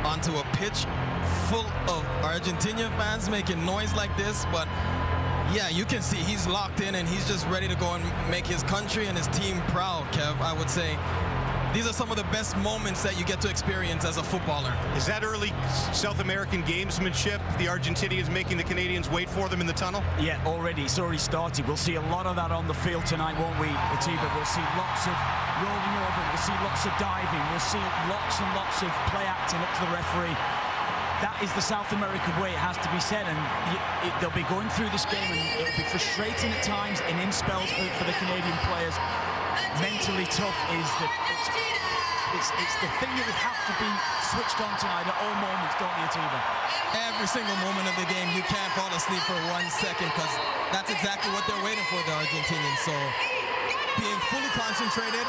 onto a pitch full of Argentinian fans making noise like this, but yeah, you can see he's locked in and he's just ready to go and make his country and his team proud, Kev. I would say these are some of the best moments that you get to experience as a footballer. Is that early South American gamesmanship? The Argentinians making the Canadians wait for them in the tunnel? Yeah, already. It's already started. We'll see a lot of that on the field tonight, won't we, Atiba? We'll see lots of rolling over. We'll see lots of diving. We'll see lots and lots of play acting up to the referee. That is the South American way, it has to be said, and they'll be going through this game, and it'll be frustrating at times and in spells for the Canadian players. Mentally tough is that it's the thing that would have to be switched on tonight at all moments, don't you, Atiba? Every single moment of the game, you can't fall asleep for 1 second, because that's exactly what they're waiting for, the Argentinians. So being fully concentrated,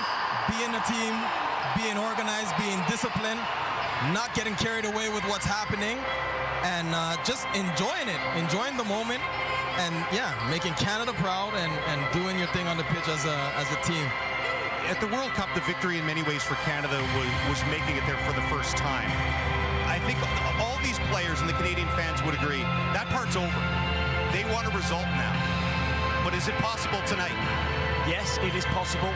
being a team, being organized, being disciplined, not getting carried away with what's happening, and just enjoying it, enjoying the moment, and yeah, making Canada proud and doing your thing on the pitch as a team. At the World Cup, the victory in many ways for Canada was making it there for the first time. I think all these players and the Canadian fans would agree that part's over. They want a result now. But is it possible tonight? Yes, it is possible.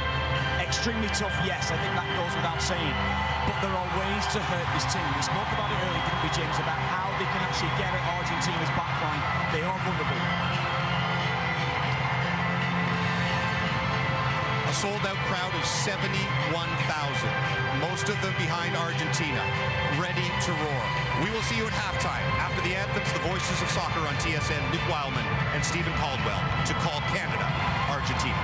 Extremely tough, yes, I think that goes without saying. But there are ways to hurt this team. We spoke about it earlier, didn't we, James, about how they can actually get at Argentina's backline. They are vulnerable. A sold-out crowd of 71,000, most of them behind Argentina, ready to roar. We will see you at halftime. After the anthems, the voices of soccer on TSN, Luke Wildman and Stephen Caldwell, to call Canada, Argentina.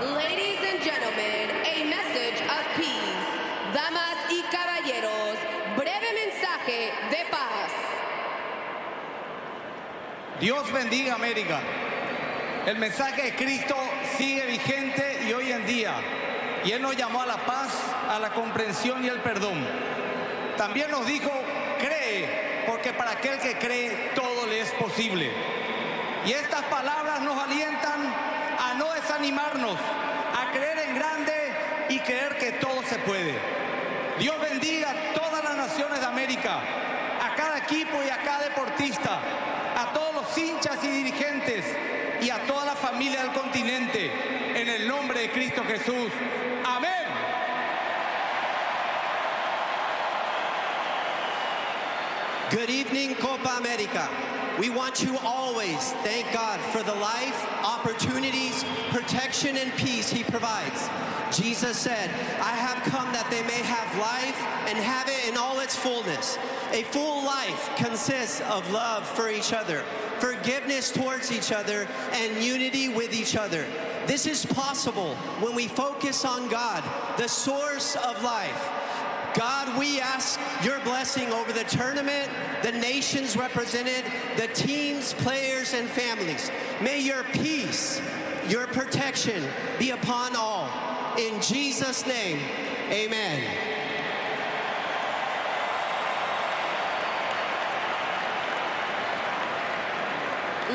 Ladies and gentlemen, a message of peace. Damas y caballeros, breve mensaje de paz. Dios bendiga América. El mensaje de Cristo sigue vigente y hoy en día. Y Él nos llamó a la paz, a la comprensión y el perdón. También nos dijo, cree, porque para aquel que cree todo le es posible. Y estas palabras nos alientan a no desanimarnos, a creer en grande y creer que todo se puede. Dios bendiga a todas las naciones de América, a cada equipo y a cada deportista, a todos los hinchas y dirigentes y a toda la familia del continente, en el nombre de Cristo Jesús. Amén. Good evening, Copa America. We want to always thank God for the life, opportunities, protection, and peace He provides. Jesus said, I have come that they may have life and have it in all its fullness. A full life consists of love for each other, forgiveness towards each other, and unity with each other. This is possible when we focus on God, the source of life. God, we ask your blessing over the tournament, the nations represented, the teams, players, and families. May your peace, your protection be upon all. In Jesus' name, amen.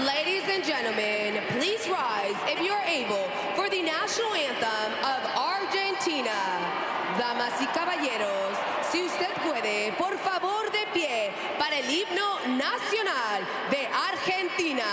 Ladies and gentlemen, please rise if you're able for the national anthem of Argentina. Damas y caballeros, si usted puede, por favor de pie para el himno nacional de Argentina.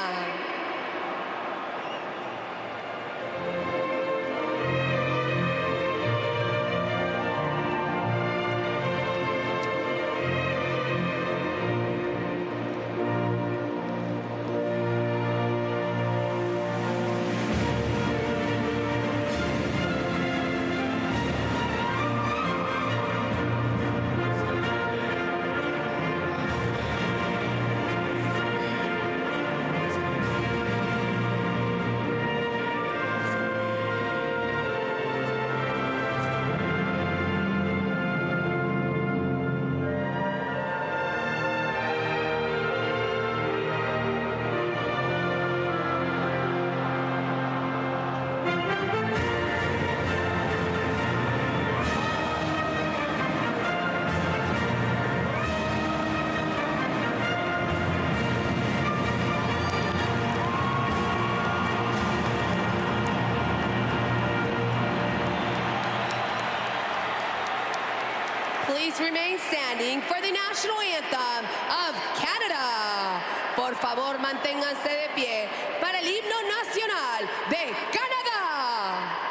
Please remain standing for the national anthem of Canada. Por favor, manténganse de pie para el himno nacional de Canadá.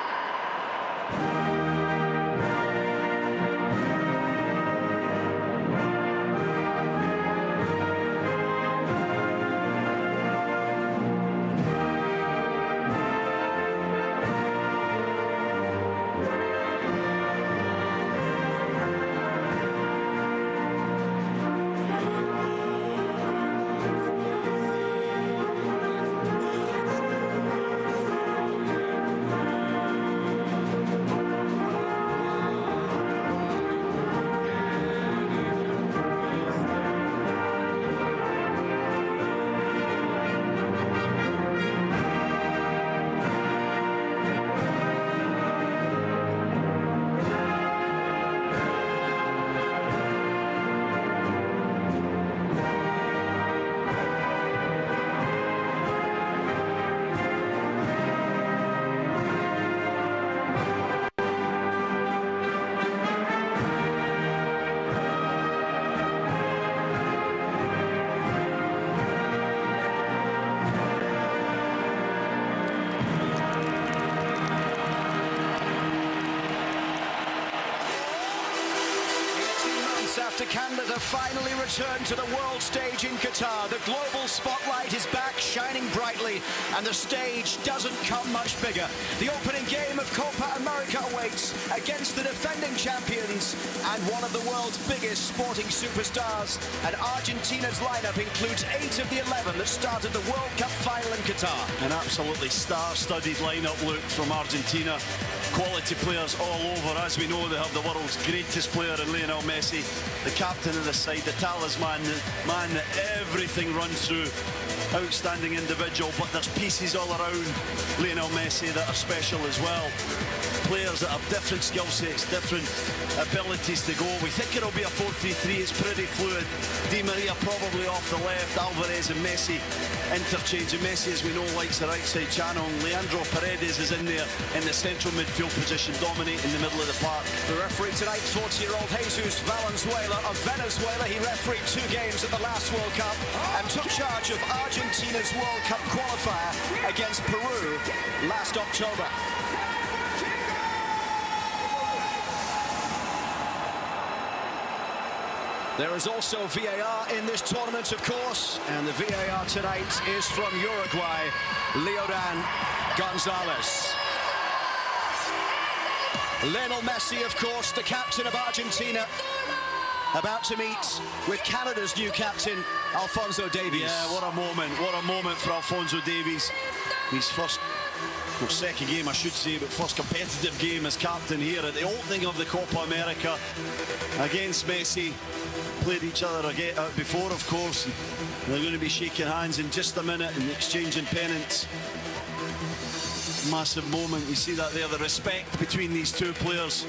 After Canada finally returned to the world stage in Qatar, the global spotlight is back shining brightly, and the stage doesn't come much bigger. The opening game of Copa America awaits against the defending champions and one of the world's biggest sporting superstars. And Argentina's lineup includes 8 of the 11 that started the World Cup final in Qatar. An absolutely star-studded lineup look from Argentina. Quality players all over. As we know, they have the world's greatest player in Lionel Messi, the captain of the side, the talisman, the man that everything runs through. Outstanding individual, but there's pieces all around Lionel Messi that are special as well. Players that have different skill sets, different abilities to go. We think it'll be a 4-3-3. It's pretty fluid. Di Maria probably off the left, Alvarez and Messi interchange. And Messi, as we know, likes the right side channel. Leandro Paredes is in there in the central midfield position, dominating the middle of the park. The referee tonight, 40-year-old Jesus Valenzuela of Venezuela. He refereed 2 games at the last World Cup and took charge of Argentina's World Cup qualifier against Peru last October. There is also VAR in this tournament, of course, and the VAR tonight is from Uruguay, Leodan Gonzalez. Lionel Messi, of course, the captain of Argentina, about to meet with Canada's new captain, Alphonso Davies. Yeah, what a moment for Alphonso Davies. His first, well, second game, I should say, but first competitive game as captain here at the opening of the Copa America against Messi. Played each other again, before, of course. And they're going to be shaking hands in just a minute and exchanging pennants. Massive moment. You see that there, the respect between these two players.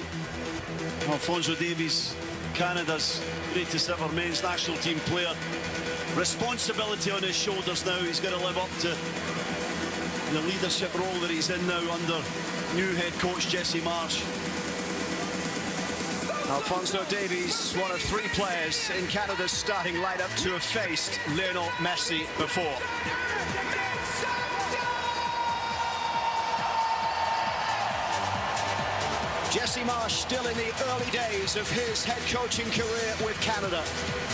Alphonso Davies, Canada's greatest ever men's national team player. Responsibility on his shoulders now. He's got to live up to the leadership role that he's in now under new head coach Jesse Marsch. Alphonso Davies, one of 3 players in Canada's starting lineup to have faced Lionel Messi before. Jesse Marsch still in the early days of his head coaching career with Canada.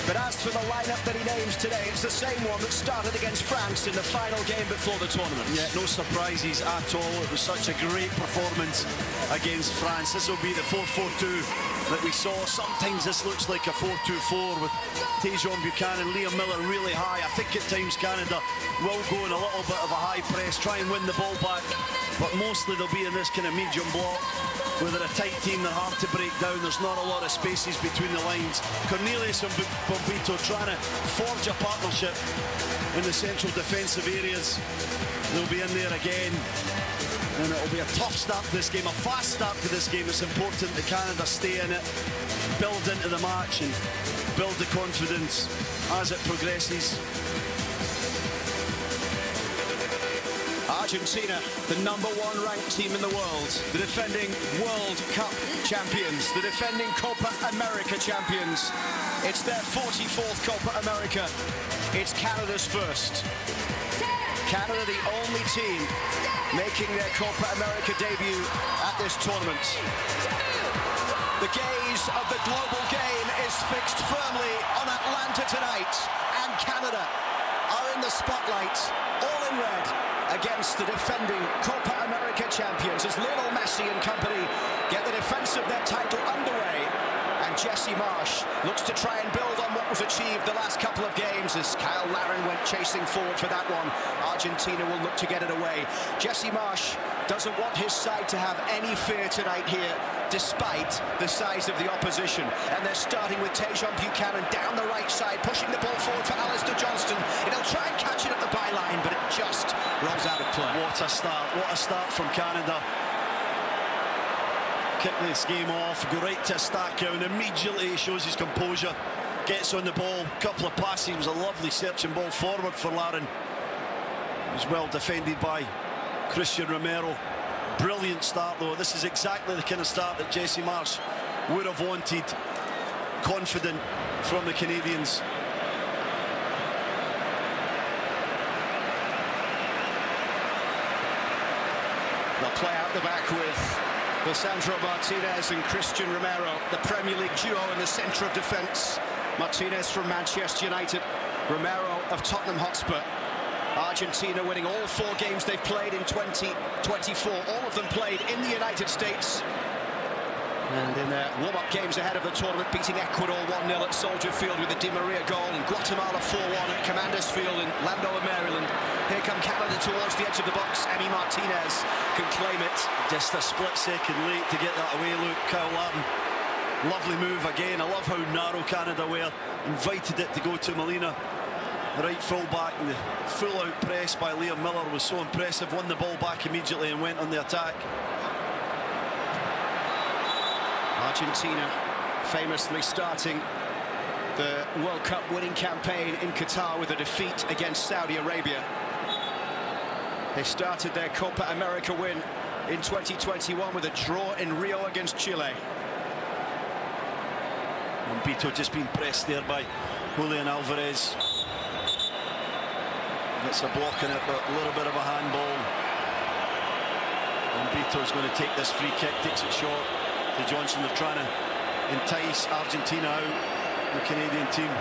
But as for the lineup that he names today, it's the same one that started against France in the final game before the tournament. Yeah, no surprises at all. It was such a great performance against France. This will be the 4-4-2 that we saw. Sometimes this looks like a 4-2-4 with Tejon Buchanan, Liam Miller really high. I think at times Canada will go in a little bit of a high press, try and win the ball back, but mostly they'll be in this kind of medium block where they're a tight team, they're hard to break down. There's not a lot of spaces between the lines. Cornelius and Bombito trying to forge a partnership in the central defensive areas. They'll be in there again. And it'll be a tough start to this game, a fast start to this game. It's important that Canada stay in it, build into the match and build the confidence as it progresses. Argentina, the #1 ranked team in the world, the defending World Cup champions, the defending Copa America champions. It's their 44th Copa America. It's Canada's first. Canada, the only team making their Copa America debut at this tournament. The gaze of the global game is fixed firmly on Atlanta tonight, and Canada are in the spotlight, all in red, against the defending Copa America champions as Lionel Messi and company get the defense of their title underway. And Jesse Marsch looks to try and build on what was achieved the last couple of games as Kyle Larin went chasing forward for that one. Argentina will look to get it away. Jesse Marsch doesn't want his side to have any fear tonight here, despite the size of the opposition. And they're starting with Tejon Buchanan down the right side, pushing the ball forward for Alistair Johnston. And he'll try and catch it at the byline, but it just rolls out of play. What a start from Canada. Kick this game off, go right to Stacca, and immediately he shows his composure, gets on the ball, couple of passes. It was a lovely searching ball forward for Larin. It was well defended by Christian Romero. Brilliant start though. This is exactly the kind of start that Jesse Marsch would have wanted. Confident from the Canadians. They'll play out the back with Lisandro Martinez and Christian Romero, the Premier League duo in the centre of defence. Martinez from Manchester United, Romero of Tottenham Hotspur. Argentina winning all 4 games they've played in 2024, all of them played in the United States. And in their warm-up games ahead of the tournament, beating Ecuador 1-0 at Soldier Field with a Di Maria goal, and Guatemala 4-1 at Commanders Field in Landover, Maryland. Here come Canada towards the edge of the box. Emi Martinez can claim it. Just a split second late to get that away. Look, Kyle Larin, lovely move again. I love how narrow Canada were. Invited it to go to Molina, the right full-back, and the full-out press by Liam Miller was so impressive. Won the ball back immediately and went on the attack. Argentina famously starting the World Cup winning campaign in Qatar with a defeat against Saudi Arabia. They started their Copa America win in 2021 with a draw in Rio against Chile. And Bito just being pressed there by Julian Alvarez. Gets a block in it, but a little bit of a handball. And Bito's going to take this free kick, takes it short to Johnson. They're trying to entice Argentina out. the Canadian team.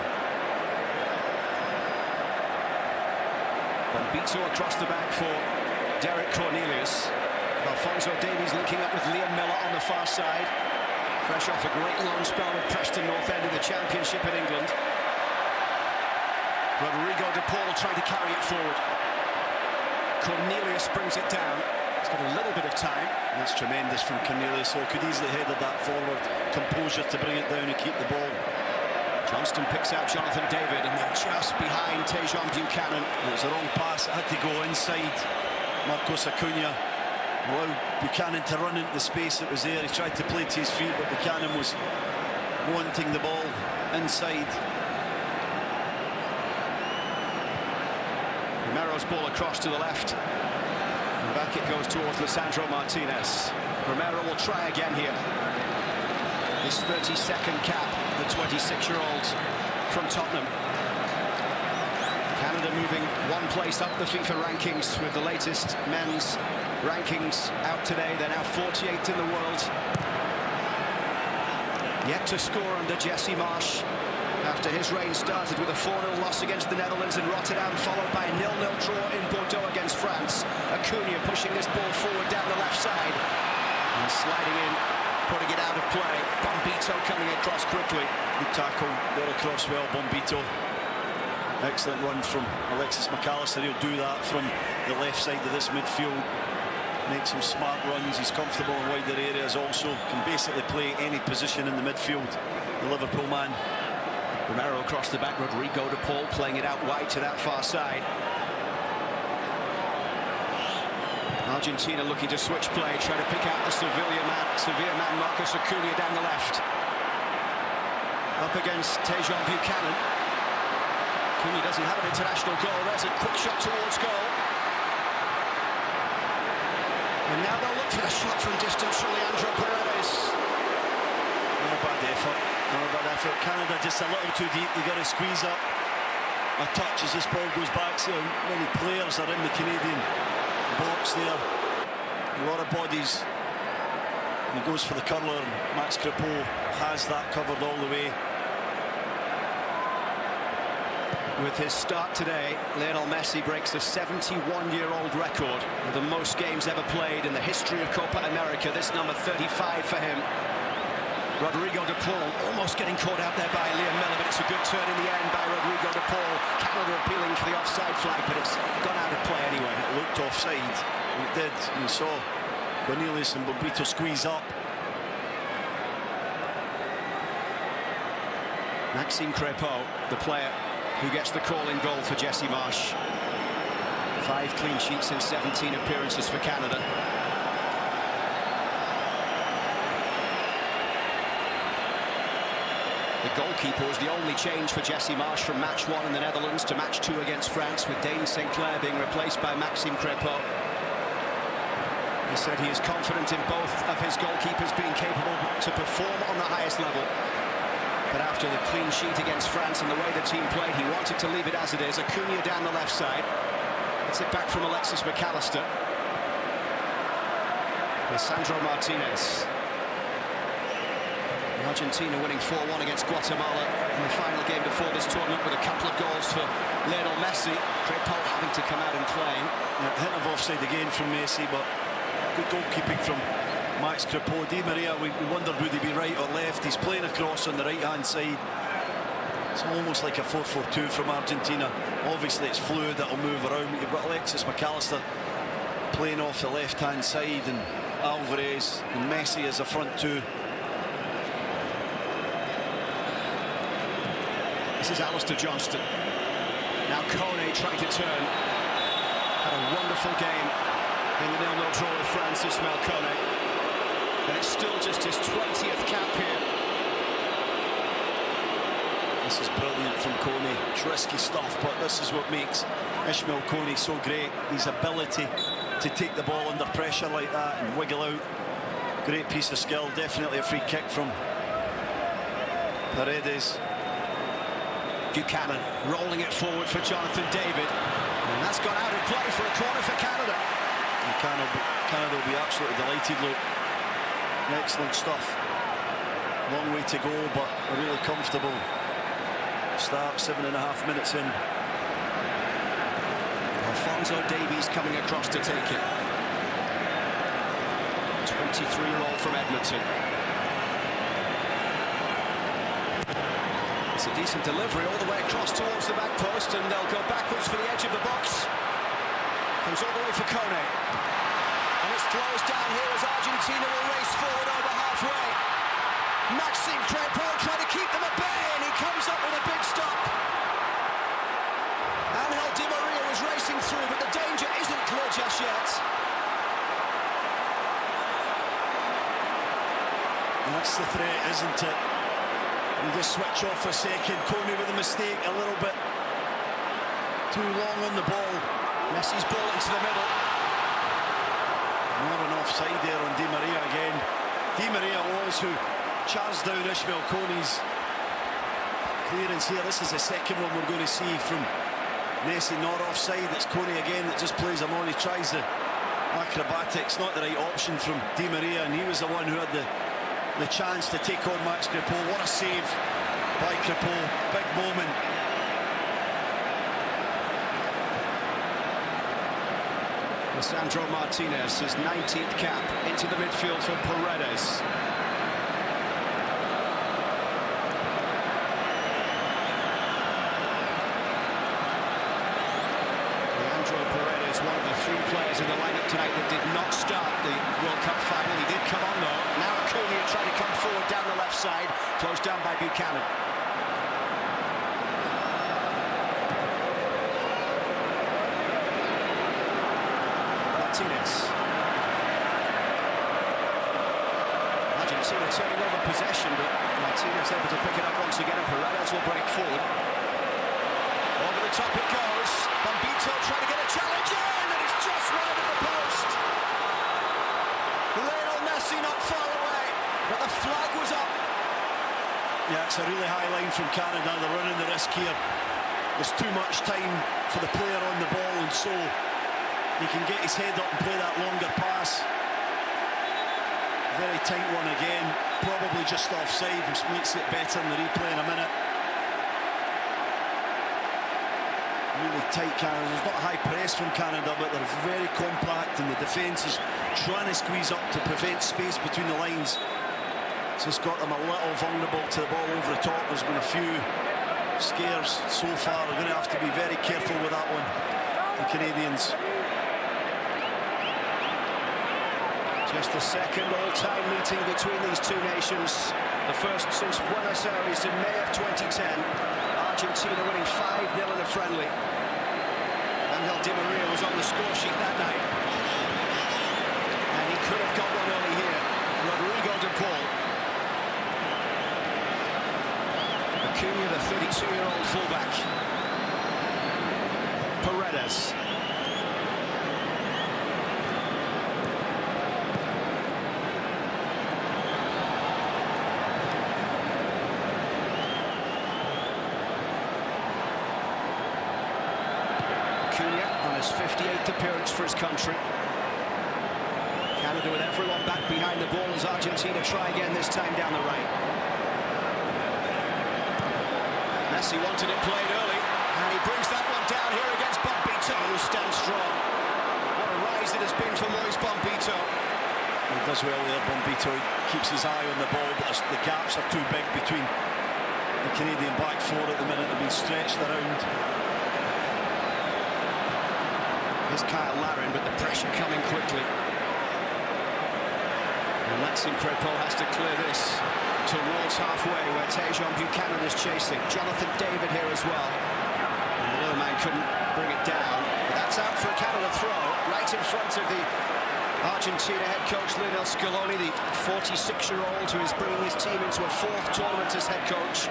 Bombito across the back for Derek Cornelius. Alphonso Davies linking up with Liam Miller on the far side. Fresh off a great loan spell with Preston North End in the Championship in England. Rodrigo de Paul trying to carry it forward. Cornelius brings it down. He's got a little bit of time. That's tremendous from Cornelius, so could easily headed that forward. Composure to bring it down and keep the ball. Johnston picks out Jonathan David, and then just behind Tejon Buchanan. It was the wrong pass, it had to go inside. Marcos Acuna allowed Buchanan to run into the space that was there. He tried to play to his feet, but Buchanan was wanting the ball inside. Romero's ball across to the left. And back it goes towards Lisandro Martinez. Romero will try again here. His 32nd cap, the 26-year-old from Tottenham. Canada moving one place up the FIFA rankings with the latest men's rankings out today. They're now 48th in the world. Yet to score under Jesse Marsch after his reign started with a 4-0 loss against the Netherlands in Rotterdam, followed by a 0-0 draw in Bordeaux against France. Acuna pushing this ball forward down the left side and sliding in, putting it out of play. Bombito coming across quickly. Good tackle, got across well, Bombito. Excellent run from Alexis McAllister. He'll do that from the left side of this midfield. Makes some smart runs. He's comfortable in wider areas also. Can basically play any position in the midfield, the Liverpool man. Romero across the back, Rodrigo de Paul playing it out wide to that far side. Argentina looking to switch play, trying to pick out the Sevilla man Marcos Acuna down the left. Up against Tejon Buchanan. Acuna doesn't have an international goal. There's a quick shot towards goal. And now they'll look for the shot from distance from Leandro Paredes. Not a bad effort. Not a bad effort. Canada just a little too deep. They got to squeeze up a touch as this ball goes back. See how many players are in the Canadian box there. A lot of bodies. And he goes for the curler. Max Crepeau has that covered all the way. With his start today, Lionel Messi breaks the 71-year-old record for the most games ever played in the history of Copa America. This number 35 for him. Rodrigo de Paul almost getting caught out there by Liam Miller, but it's a good turn in the end by Rodrigo de Paul. Canada appealing for the offside flag, but it's gone out of play anyway. It looked offside. It did. You saw Cornelius and Bombito squeeze up. Maxime Crepeau, the player who gets the call in goal for Jesse Marsch. 5 clean sheets in 17 appearances for Canada. The goalkeeper was the only change for Jesse Marsch from match 1 in the Netherlands to match 2 against France, with Dane St. Clair being replaced by Maxime Crepeau. He said he is confident in both of his goalkeepers being capable to perform on the highest level. But after the clean sheet against France and the way the team played, he wanted to leave it as it is. Acuna down the left side. It's it back from Alexis McAllister. Lisandro Martinez. Argentina winning 4-1 against Guatemala in the final game before this tournament, with a couple of goals for Lionel Messi. Crepeau having to come out and claim. Hint of offside again from Messi, but good goalkeeping from Max Crepeau. Di Maria, we wondered would he be right or left. He's playing across on the right-hand side. It's almost like a 4-4-2 from Argentina. Obviously, it's fluid, it'll move around. You've got Alexis McAllister playing off the left-hand side, and Alvarez and Messi as a front two. This is Alistair Johnston. Now Kone trying to turn. Had a wonderful game in the 0-0 draw with France, Ismail Kone. And it's still just his 20th cap here. This is brilliant from Kone. It's risky stuff, but this is what makes Ismail Kone so great. His ability to take the ball under pressure like that and wiggle out. Great piece of skill. Definitely a free kick from Paredes. Buchanan rolling it forward for Jonathan David. And that's gone out of play for a corner for Canada. And Canada will be absolutely delighted. Look, excellent stuff. Long way to go, but a really comfortable start, 7.5 minutes in. Alphonso Davies coming across to take it. 23-year-old from Edmonton. It's a decent delivery all the way across towards the back post, and they'll go backwards for the edge of the box. Comes all the way for Kone. And it's closed down here as Argentina will race forward over halfway. Maxime Crépeau trying to keep them at bay, and he comes up with a big stop. Angel Di Maria was racing through, but the danger isn't clear just yet. And that's the threat, isn't it? You just switch off for a second. Kone with a mistake, a little bit too long on the ball. Messi's ball into the middle. Not an offside there on Di Maria again. Di Maria was who charged down Ishmael Kone's clearance here. This is the second one we're going to see from Messi, not offside. It's Kone again that just plays him on. He tries the acrobatics, not the right option from Di Maria, and he was the one who had the chance to take on Max Crépeau. What a save by Crépeau, big moment. Lisandro Martinez, his 19th cap, into the midfield for Paredes. Leandro Paredes, one of the 3 players in the lineup tonight that did not start the World Cup final. He did come on though. Now Acuna trying to come forward down the left side, closed down by Buchanan. Martinez. Argentina turning over possession, but Martinez able to pick it up once again, and Paredes will break forward. Over the top it goes. Bombito trying to get a challenge in, and it's just wide of the post. Lionel Messi not far away, but the flag was up. Yeah, it's a really high line from Canada. They're running the risk here. There's too much time for the player on the ball, and so he can get his head up and play that longer pass. Very tight one again. Probably just offside, which makes it better in the replay in a minute. Really tight Canada. There's not a high press from Canada, but they're very compact, and the defence is trying to squeeze up to prevent space between the lines. It's just got them a little vulnerable to the ball over the top. There's been a few scares so far. They're going to have to be very careful with that one, the Canadians. Just the second all-time meeting between these two nations. The first since Buenos Aires in May of 2010. Argentina winning 5-0 in a friendly. Angel Di Maria was on the score sheet that night. And he could have got one early here. Rodrigo de Paul. Acuna, the 32-year-old fullback. Paredes. On his 58th appearance for his country. Canada with everyone back behind the ball as Argentina try again, this time down the right. Messi wanted it played early, and he brings that one down here against Bombito, who stands strong. What a rise it has been for Luis Bombito. He does well there, Bombito. He keeps his eye on the ball, but the gaps are too big between the Canadian back four at the minute. They've been stretched around. Here's Kyle Larin, but the pressure coming quickly. And Maxime Crépeau has to clear this towards halfway, where Tejon Buchanan is chasing. Jonathan David here as well. And the little man couldn't bring it down. But that's out for a Canada throw, right in front of the Argentina head coach Lionel Scaloni, the 46-year-old who is bringing his team into a 4th tournament as head coach.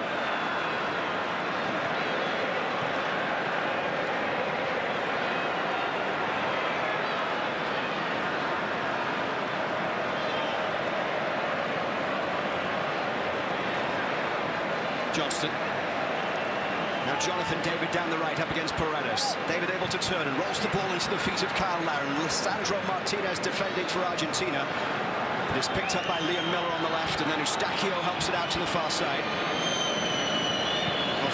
Johnston. Now Jonathan David down the right up against Paredes. David able to turn and rolls the ball into the feet of Kyle Larin. Lisandro Martinez defending for Argentina. But it's picked up by Liam Miller on the left, and then Eustaquio helps it out to the far side.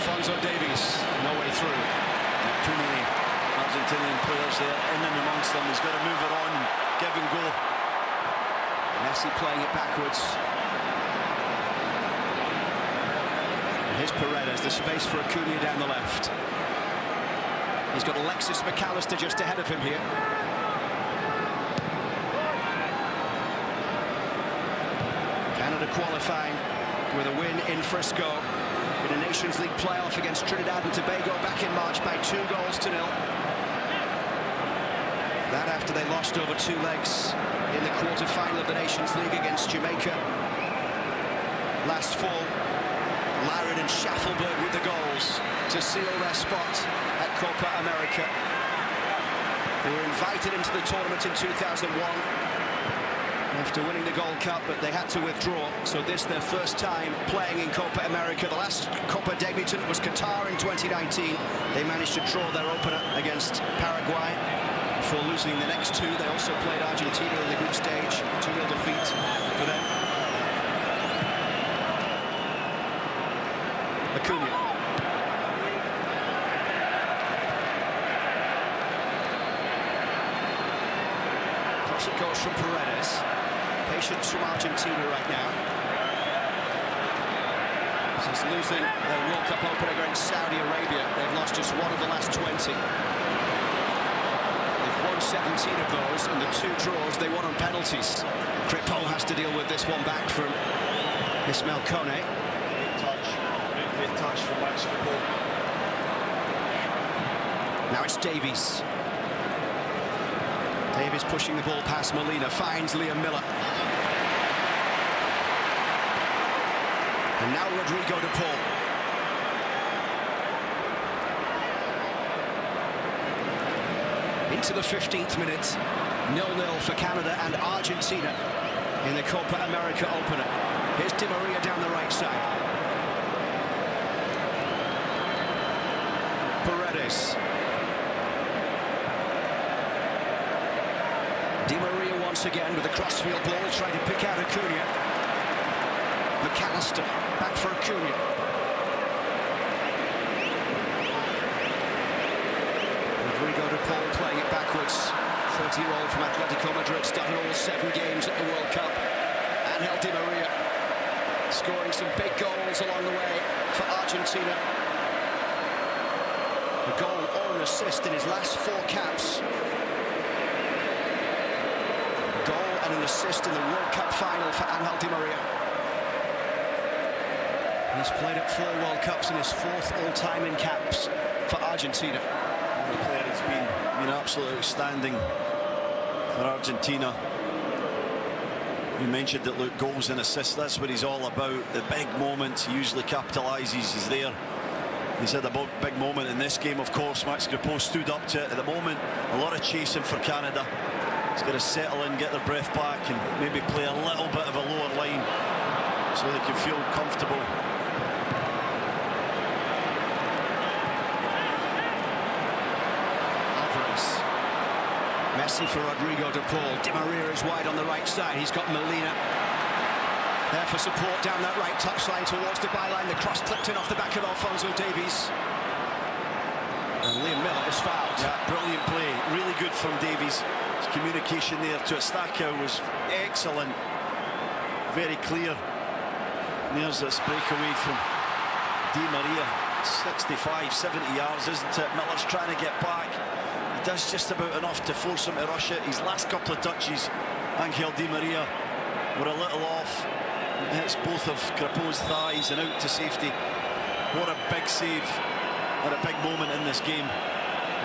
Alphonso Davies, no way through. Too many Argentinian players there in and amongst them. He's got to move it on, give and go. Messi playing it backwards. And here's Paredes, the space for Acuna down the left. He's got Alexis McAllister just ahead of him here. Canada qualifying with a win in Frisco in a Nations League playoff against Trinidad and Tobago back in March by 2-0. That after they lost over 2 legs in the quarter-final of the Nations League against Jamaica last fall. Laren and Schaffelberg with the goals to seal their spot at Copa America. They were invited into the tournament in 2001 after winning the Gold Cup, but they had to withdraw. So this their first time playing in Copa America. The last Copa debutant was Qatar in 2019. They managed to draw their opener against Paraguay before losing the next 2. They also played Argentina in the group stage. 2-0 defeat for them. Acuna. Cross it goes from Paredes. Patience from Argentina right now. Since losing their World Cup opener against Saudi Arabia, they've lost just 1 of the last 20. They've won 17 of those, and the 2 draws they won on penalties. Crepeau has to deal with this one back from Ismael Kone. Great touch from Max Crepeau. Now it's Davies. Davies pushing the ball past Molina, finds Liam Miller. And now Rodrigo de Paul. Into the 15th minute, 0-0 for Canada and Argentina in the Copa America opener. Here's Di Maria down the right side. Paredes. Di Maria once again with a crossfield ball, trying to pick out Acuna. McAllister, back for Acuna. Rodrigo de Paul playing it backwards. 30-year-old from Atletico Madrid, started all 7 games at the World Cup. Angel Di Maria scoring some big goals along the way for Argentina. A goal or an assist in his last 4 caps. And an assist in the World Cup final for Angel Di Maria. He's played at 4 World Cups in his 4th all-time in caps for Argentina. The player has been absolutely outstanding for Argentina. You mentioned that, look, goals and assists, that's what he's all about. The big moments, he usually capitalises, he's there. He's had a big moment in this game, of course. Max Crepeau stood up to it. At the moment, a lot of chasing for Canada. He's got to settle in, get their breath back, and maybe play a little bit of a lower line so they can feel comfortable. Alvarez. Messi for Rodrigo de Paul. Di Maria is wide on the right side. He's got Molina there for support down that right touchline towards the byline. The cross clipped in off the back of Alphonso Davies. And Liam Miller is fouled. Yeah, brilliant play. Really good from Davies. His communication there to Estaca was excellent. Very clear. There's this breakaway from Di Maria. 65, 70 yards, isn't it? Miller's trying to get back. He does just about enough to force him to rush it. His last couple of touches, Angel Di Maria were a little off. It hits both of Crepeau's thighs and out to safety. What a big save at a big moment in this game.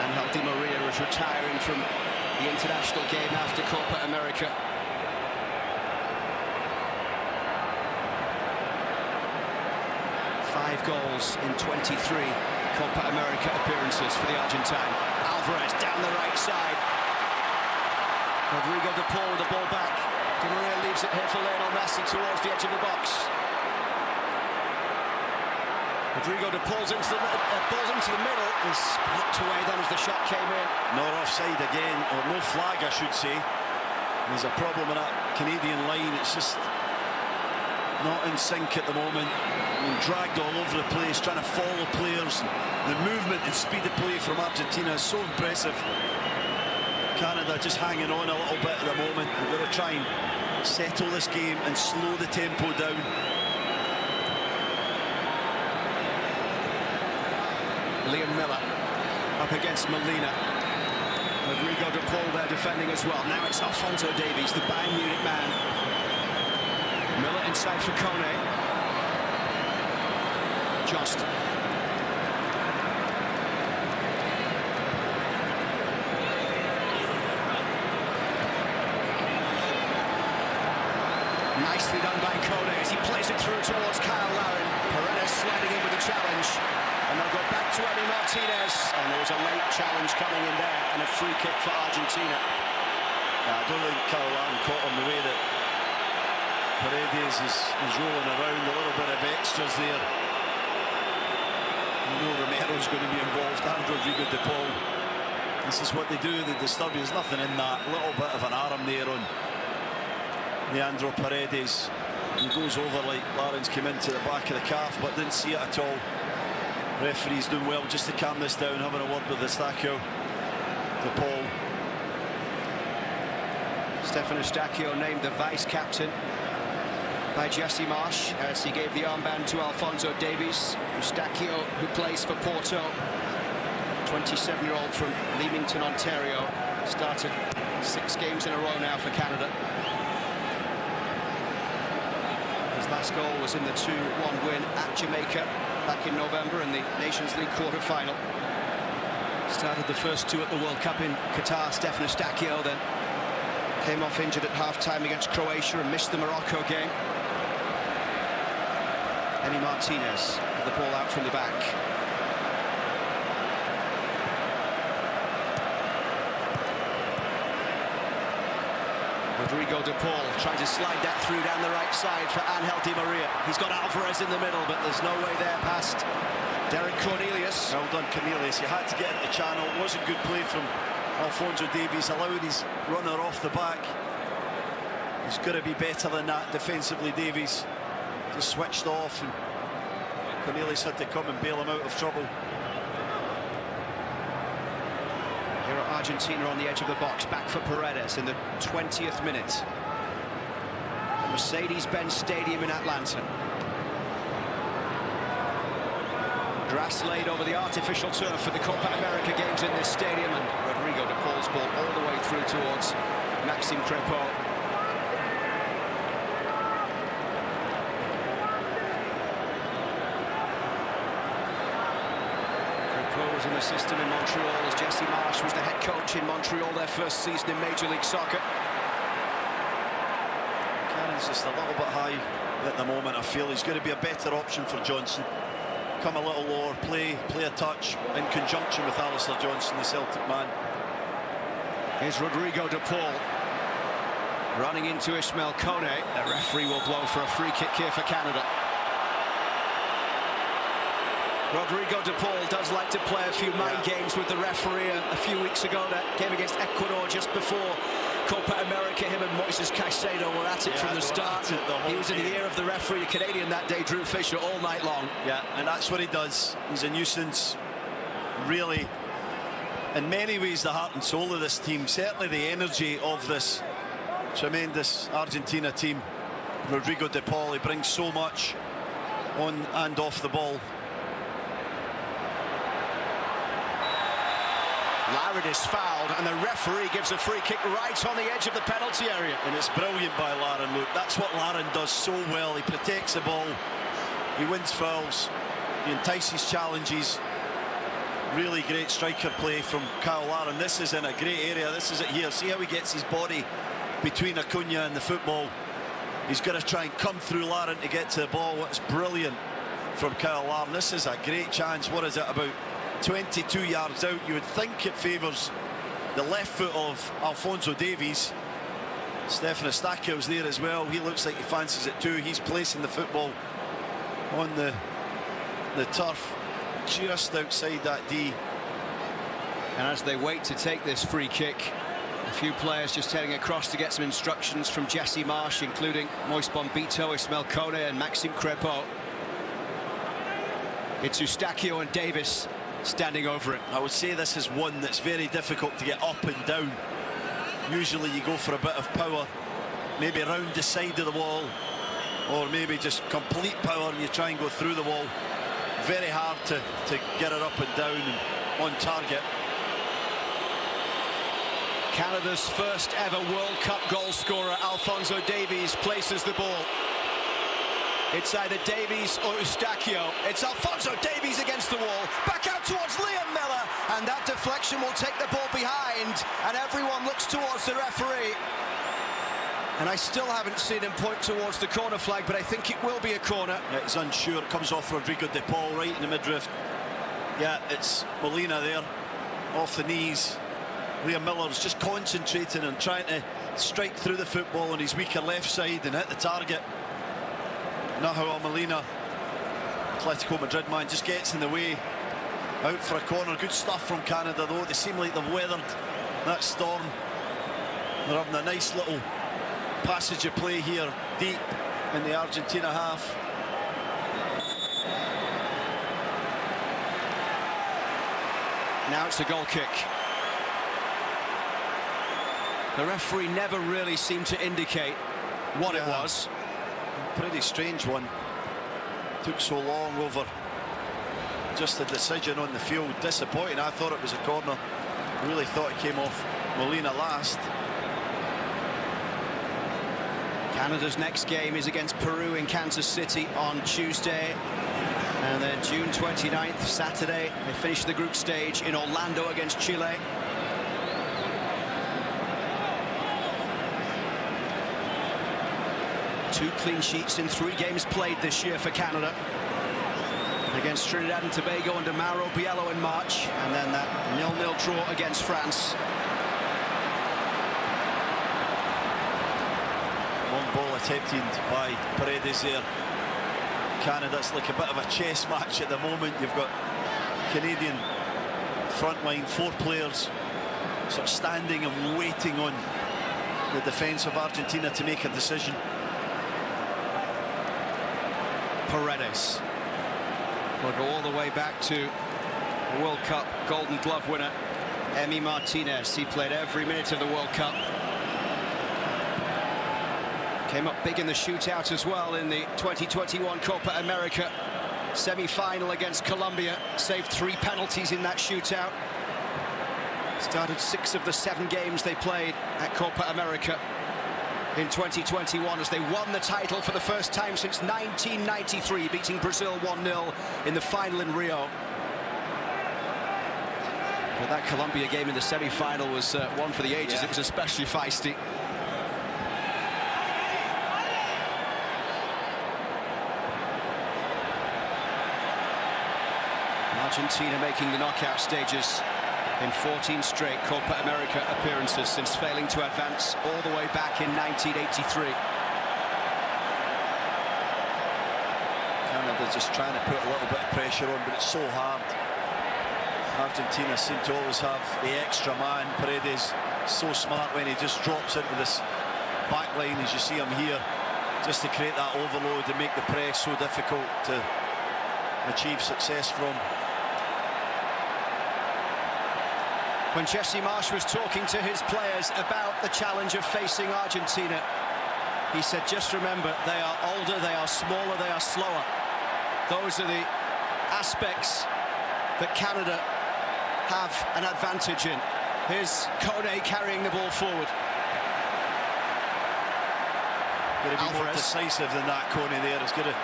Angel Di Maria is retiring from the international game after Copa America. Five goals in 23 Copa America appearances for the Argentine. Alvarez down the right side. Rodrigo de Paul with the ball back. Di Maria leaves it here for Lionel Messi towards the edge of the box. Rodrigo de Paul's into the middle. He's blocked away then as the shot came in. Not offside again, or no flag, I should say. There's a problem in that Canadian line. It's just not in sync at the moment. Being dragged all over the place, trying to follow players. The movement and speed of play from Argentina is so impressive. Canada just hanging on a little bit at the moment. They've got to try and settle this game and slow the tempo down. Liam Miller up against Molina. Rodrigo de Paul there defending as well. Now it's Alphonso Davies, the Bayern Munich man. Miller inside for Kone. Johnston. Nicely done by Kone as he plays it through towards Kyle Larin. Paredes sliding in with a challenge. And they'll go back to Emi Martinez. And there was a late challenge coming in there and a free kick for Argentina. I don't think Kyle Larin caught on the way that Paredes is rolling around. A little bit of extras there. You know Romero's going to be involved, and Rodrigo de Paul. This is what they do, they disturb you. There's nothing in that. A little bit of an arm there on Leandro Paredes. He goes over like Larin's came into the back of the calf, but didn't see it at all. Referee's doing well just to calm this down, having a word with Eustachio. De Paul. Stefan Eustachio named the vice-captain by Jesse Marsch as he gave the armband to Alphonso Davies. Eustachio, who plays for Porto, 27-year-old from Leamington, Ontario, started 6 games in a row now for Canada. His last goal was in the 2-1 win at Jamaica back in November in the Nations League quarter-final. Started the first 2 at the World Cup in Qatar, Stefan Eustachio, then came off injured at half-time against Croatia and missed the Morocco game. Emi Martinez with the ball out from the back. Rodrigo de Paul trying to slide that through down the right side for Angel Di Maria. He's got Alvarez in the middle, but there's no way there past Derek Cornelius. Well done, Cornelius. You had to get in the channel. It was a good play from Alphonso Davies, allowed his runner off the back. He's got to be better than that defensively. Davies just switched off, and Cornelius had to come and bail him out of trouble. Here are Argentina on the edge of the box, back for Paredes in the 20th minute. Mercedes-Benz Stadium in Atlanta. Grass laid over the artificial turf for the Copa America games in this stadium, and Rodrigo de Paul's ball all the way through towards Maxime Crépeau. Crépeau was an assistant in Montreal as Jesse Marsch was the head coach in Montreal, their first season in Major League Soccer. Cannon's just a little bit high at the moment. I feel he's going to be a better option for Johnson. Come a little lower, play a touch in conjunction with Alistair Johnson, the Celtic man. Here's Rodrigo de Paul running into Ismail Kone. The referee will blow for a free kick here for Canada. Rodrigo de Paul does like to play a few mind games with the referee. A few weeks ago, that game against Ecuador just before Copa America, him and Moises Caicedo were at it from the start. He was in the ear of the referee, the Canadian that day, Drew Fisher, all night long. Yeah, and that's what he does. He's a nuisance, really. In many ways, the heart and soul of this team, certainly the energy of this tremendous Argentina team. Rodrigo de Paul, he brings so much on and off the ball. Larin is fouled, and the referee gives a free kick right on the edge of the penalty area. And it's brilliant by Larin. Look, that's what Larin does so well. He protects the ball, he wins fouls, he entices challenges. Really great striker play from Kyle Larin. This is in a great area. This is it here. See how he gets his body between Acuna and the football. He's got to try and come through Larin to get to the ball. It's brilliant from Kyle Larin. This is a great chance. What is it, about 22 yards out? You would think it favours the left foot of Alphonso Davies. Stefan Eustachio's there as well. He looks like he fancies it too. He's placing the football on the turf just outside that D. And as they wait to take this free kick, A few players just heading across to get some instructions from Jesse Marsh, including Moise Bombito, Ismael Kone and Maxime Crepeau. It's Eustachio and Davis standing over it. I would say this is one that's very difficult to get up and down. Usually you go for a bit of power, maybe around the side of the wall, or maybe just complete power and you try and go through the wall. Very hard to get it up and down and on target. Canada's first ever World Cup goal scorer, Alphonso Davies, places the ball. It's either Davies or Eustachio. It's Alphonso Davies against the wall. Back out towards Liam Miller. And that deflection will take the ball behind. And everyone looks towards the referee. And I still haven't seen him point towards the corner flag, but I think it will be a corner. Yeah, it's unsure. It comes off Rodrigo de Paul right in the midriff. Yeah, it's Molina there, off the knees. Liam Miller's just concentrating and trying to strike through the football on his weaker left side and hit the target. Nahuel Molina, Atletico Madrid man, just gets in the way. Out for a corner. Good stuff from Canada, though. They seem like they've weathered that storm. They're having a nice little passage of play here, deep in the Argentina half. Now it's a goal kick. The referee never really seemed to indicate what it was. Pretty strange one. Took so long over just the decision on the field. Disappointing. I thought it was a corner. Really thought it came off Molina last. Canada's next game is against Peru in Kansas City on Tuesday. And then June 29th, Saturday, they finish the group stage in Orlando against Chile. Two clean sheets in 3 games played this year for Canada. Against Trinidad and Tobago under Mauro Biello in March, and then that 0-0 draw against France. Long ball attempted by Paredes there. Canada's like a bit of a chess match at the moment. You've got Canadian front line, 4 players sort of standing and waiting on the defence of Argentina to make a decision. Paredes will go all the way back to World Cup Golden Glove winner Emi Martinez. He played every minute of the World Cup. Came up big in the shootout as well in the 2021 Copa America semi-final against Colombia. Saved 3 penalties in that shootout. Started 6 of the 7 games they played at Copa America in 2021 as they won the title for the first time since 1993, beating Brazil 1-0 in the final in Rio. But that Colombia game in the semi-final was one for the ages. Yeah. It was especially feisty. Argentina making the knockout stages in 14 straight Copa America appearances since failing to advance all the way back in 1983. Canada just trying to put a little bit of pressure on, but it's so hard. Argentina seem to always have the extra man. Paredes so smart when he just drops into this back line, as you see him here, just to create that overload and make the press so difficult to achieve success from. When Jesse Marsh was talking to his players about the challenge of facing Argentina, he said, just remember, they are older, they are smaller, they are slower. Those are the aspects that Canada have an advantage in. Here's Kone carrying the ball forward. Going to be more decisive than that, Kone there. He's going to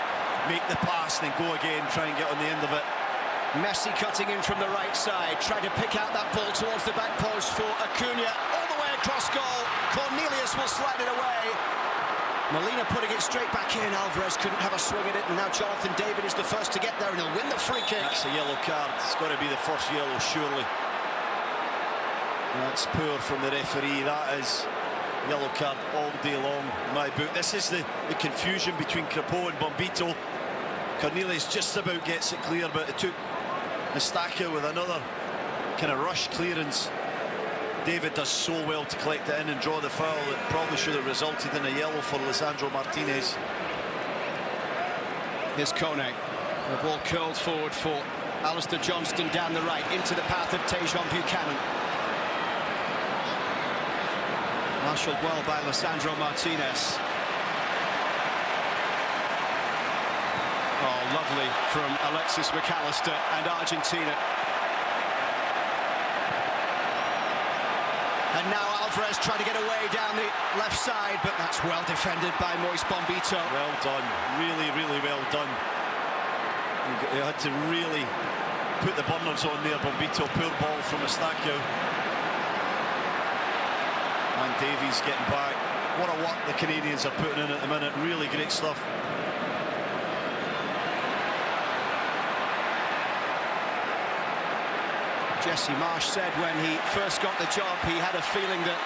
make the pass and then go again, try and get on the end of it. Messi cutting in from the right side, trying to pick out that ball towards the back post for Acuna, all the way across goal. Cornelius will slide it away. Molina putting it straight back in. Alvarez couldn't have a swing at it, and now Jonathan David is the first to get there, and he'll win the free kick. That's a yellow card. It's got to be the first yellow, surely. That's poor from the referee. That is yellow card all day long in my book. This is the confusion between Crepeau and Bombito. Cornelius just about gets it clear, but it took Eustachio with another kind of rush clearance David does so well to collect it in and draw the foul. It probably should have resulted in a yellow for Lisandro Martinez. Here's Kone. The ball curled forward for Alistair Johnston down the right into the path of Tejon Buchanan. Marshalled well by Lisandro Martinez. Oh, lovely from Alexis McAllister and Argentina. And now Alvarez trying to get away down the left side, but that's well defended by Moise Bombito. Well done, really, really well done. He had to really put the burners on there. Bombito, poor ball from Eustáquio. And Davies getting back. What a work the Canadians are putting in at the minute. Really great stuff. Jesse Marsh said when he first got the job, he had a feeling that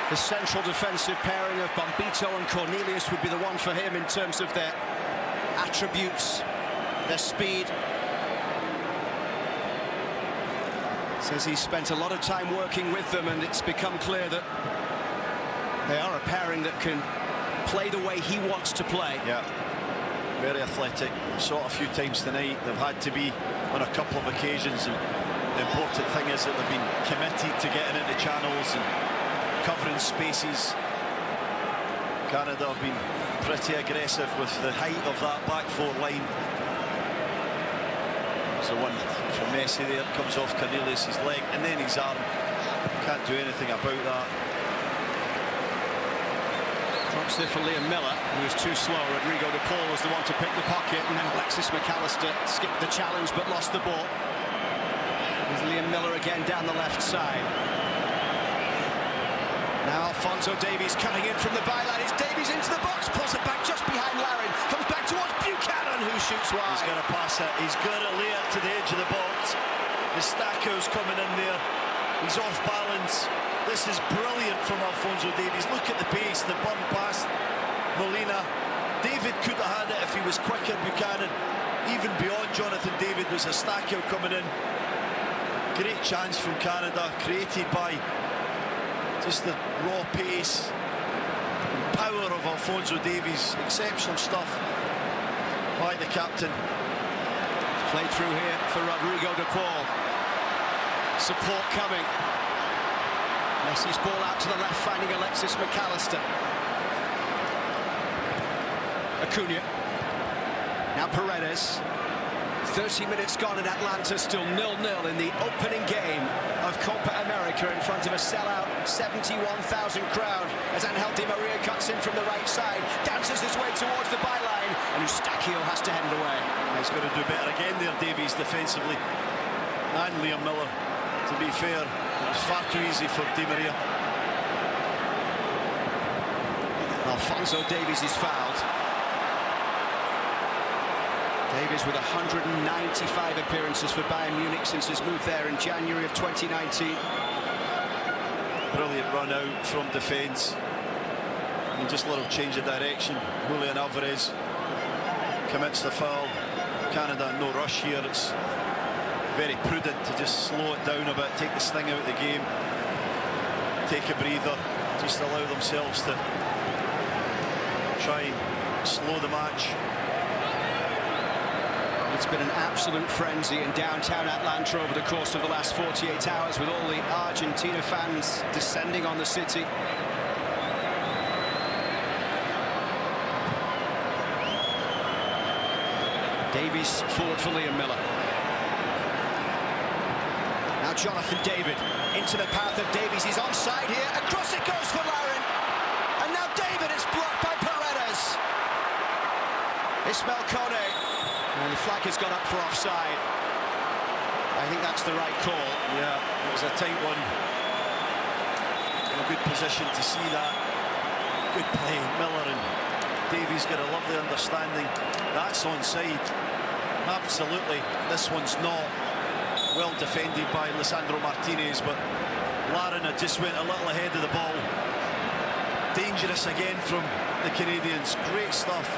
the central defensive pairing of Bombito and Cornelius would be the one for him in terms of their attributes, their speed. Says he's spent a lot of time working with them, and it's become clear that they are a pairing that can play the way he wants to play. Yeah, very athletic. Saw it a few times tonight. They've had to be on a couple of occasions, and the important thing is that they've been committed to getting into channels and covering spaces. Canada have been pretty aggressive with the height of that back four line. So one from Messi there, comes off Cornelius' leg and then his arm. Can't do anything about that. Drops there for Liam Miller, who was too slow. Rodrigo de Paul was the one to pick the pocket, and then Alexis McAllister skipped the challenge but lost the ball. There's Liam Miller again down the left side. Now Alphonso Davies coming in from the byline. It's Davies into the box, pulls it back just behind Larin, comes back towards Buchanan, who shoots wide. He's going to pass it. He's going to lay it to the edge of the box. Eustáquio's coming in there. He's off balance. This is brilliant from Alphonso Davies. Look at the pace, the burn past Molina. David could have had it if he was quicker. Buchanan, even beyond Jonathan David, was Eustáquio coming in. Great chance from Canada, created by just the raw pace and power of Alphonso Davies. Exceptional stuff by the captain. Played through here for Rodrigo de Paul. Support coming. Messi's ball out to the left, finding Alexis McAllister. Acuna. Now Paredes. 30 minutes gone in Atlanta, still 0-0 in the opening game of Copa America in front of a sellout 71,000 crowd as Angel Di Maria cuts in from the right side, dances his way towards the byline, and Eustáquio has to head it away. He's going to do better again there, Davies, defensively. And Liam Miller, to be fair, it was far too easy for Di Maria. Alphonso Davies is fouled. Davies with 195 appearances for Bayern Munich since his move there in January of 2019. Brilliant run out from defence. And just a little change of direction. Julian Alvarez commits the foul. Canada, no rush here. It's very prudent to just slow it down a bit, take the sting out of the game, take a breather, just allow themselves to try and slow the match. It's been an absolute frenzy in downtown Atlanta over the course of the last 48 hours, with all the Argentina fans descending on the city. Davies forward for Liam Miller. Now Jonathan David into the path of Davies. He's onside here. Across it goes for Larin. And now David is blocked by Paredes. Ismael Kone. And the flag has gone up for offside. I think that's the right call. Yeah, it was a tight one. In a good position to see that. Good play. Miller and Davies got a lovely understanding. That's onside. Absolutely. This one's not. Well defended by Lisandro Martinez, but Larin had just went a little ahead of the ball. Dangerous again from the Canadians. Great stuff.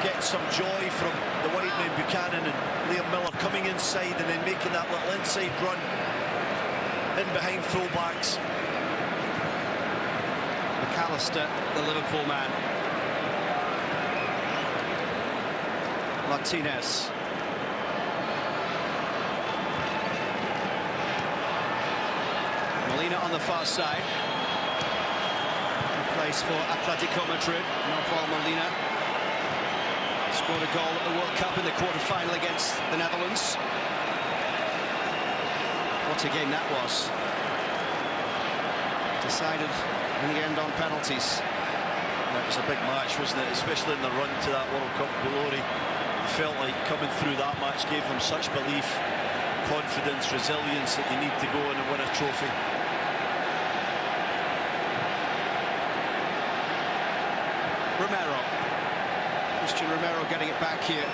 Getting some joy from the wide men Buchanan and Liam Miller coming inside and then making that little inside run in behind fullbacks. McAllister, the Liverpool man. Martinez. Molina on the far side. He plays for Atletico Madrid. Rafael Molina scored a goal at the World Cup in the quarter-final against the Netherlands. What a game that was. Decided in the end on penalties. It was a big match, wasn't it? Especially in the run to that World Cup glory. It felt like coming through that match gave them such belief, confidence, resilience that they need to go in and win a trophy. Romero. Christian Romero getting it back here.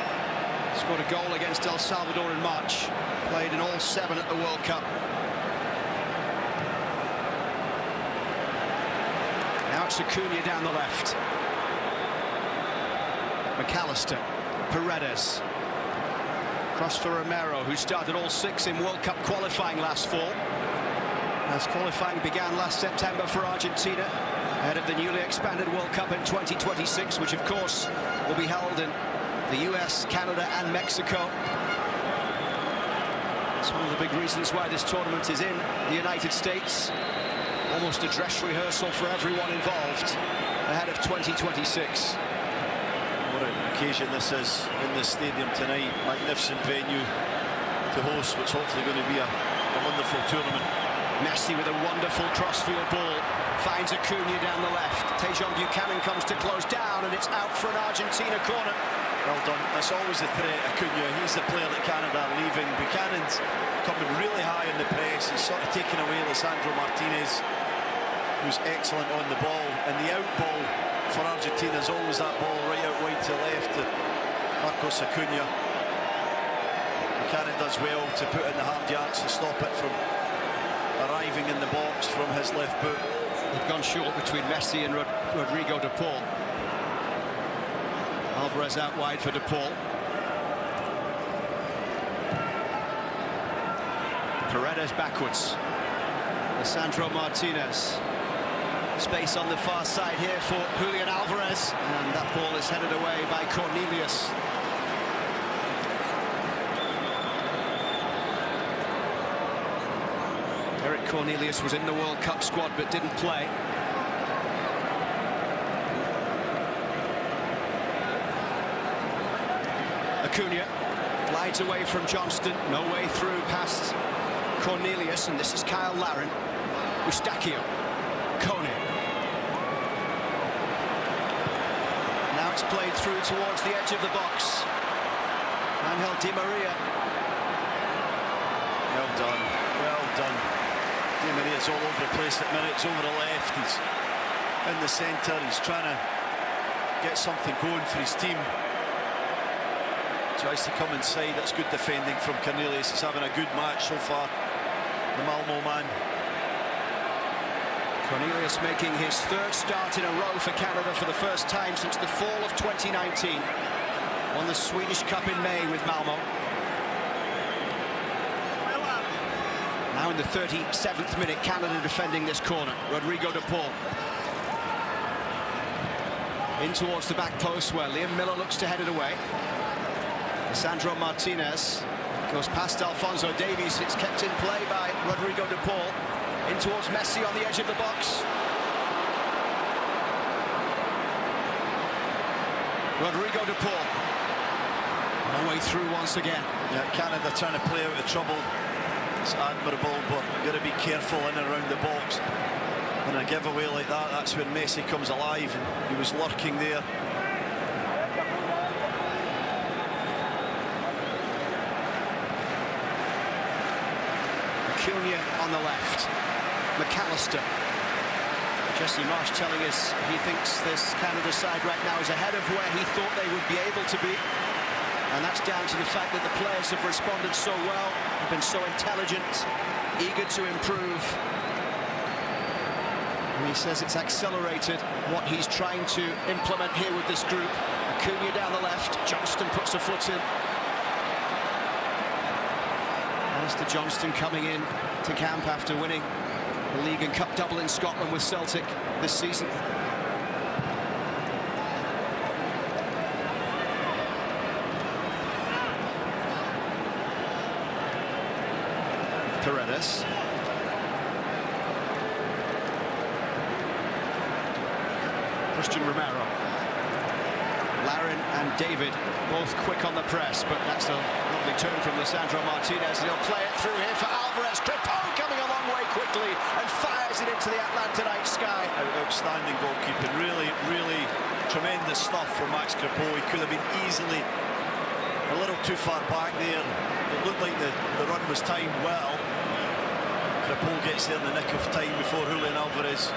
Scored a goal against El Salvador in March. Played in all 7 at the World Cup. Now it's Acuna down the left. McAllister. Paredes. Cross for Romero, who started all 6 in World Cup qualifying last fall. As qualifying began last September for Argentina, ahead of the newly expanded World Cup in 2026, which of course will be held in the US, Canada and Mexico. It's one of the big reasons why this tournament is in the United States. Almost a dress rehearsal for everyone involved ahead of 2026. What an occasion this is in this stadium tonight. Magnificent venue to host what's hopefully going to be a wonderful tournament. Messi with a wonderful crossfield ball. Finds Acuna down the left. Tejon Buchanan comes to close down, and it's out for an Argentina corner. Well done. That's always the threat, Acuna. He's the player that Canada are leaving. Buchanan's coming really high in the press. He's sort of taking away Lisandro Martinez, who's excellent on the ball. And the out ball for Argentina is always that ball right out wide to left to Marcos Acuna. Buchanan does well to put in the hard yards to stop it from arriving in the box from his left boot. They've gone short between Messi and Rodrigo de Paul. Alvarez out wide for de Paul. Paredes backwards. Lisandro Martinez. Space on the far side here for Julian Alvarez, and that ball is headed away by Cornelius. Eric Cornelius was in the World Cup squad but didn't play. Acuna glides away from Johnston, no way through past Cornelius, and this is Kyle Larin. Eustachio, Kone. Now it's played through towards the edge of the box. Angel Di Maria. Well done, well done. Di Maria's all over the place at minutes, over the left, he's in the centre, he's trying to get something going for his team. Tries to come inside. That's good defending from Cornelius. He's having a good match so far, the Malmo man. Cornelius making his 3rd start in a row for Canada for the first time since the fall of 2019. Won the Swedish Cup in May with Malmo. Now in the 37th minute, Canada defending this corner. Rodrigo de Paul. In towards the back post where Liam Miller looks to head it away. Lisandro Martinez goes past Alphonso Davies. It's kept in play by Rodrigo de Paul. In towards Messi on the edge of the box. Rodrigo de Paul. No way through once again. Yeah, Canada trying to play out of trouble. It's admirable, but you've got to be careful in and around the box. In a giveaway like that, that's when Messi comes alive, and he was lurking there. Acuna on the left. McAllister. Jesse Marsh telling us he thinks this Canada side right now is ahead of where he thought they would be able to be. And that's down to the fact that the players have responded so well, have been so intelligent, eager to improve. And he says it's accelerated what he's trying to implement here with this group. Acuna down the left, Johnston puts a foot in. And Alistair Johnston coming in to camp after winning the league and cup double in Scotland with Celtic this season. Paredes. Christian Romero. Larin and David both quick on the press, but that's a lovely turn from Lisandro Martinez. He'll play it through here for Alvarez. Crepeau coming a long way quickly and fires it into the Atlanta night sky. Outstanding goalkeeping, really tremendous stuff from Max Crepeau. He could have been easily a little too far back there. It looked like the run was timed well. Crepeau gets there in the nick of time before Julian Alvarez.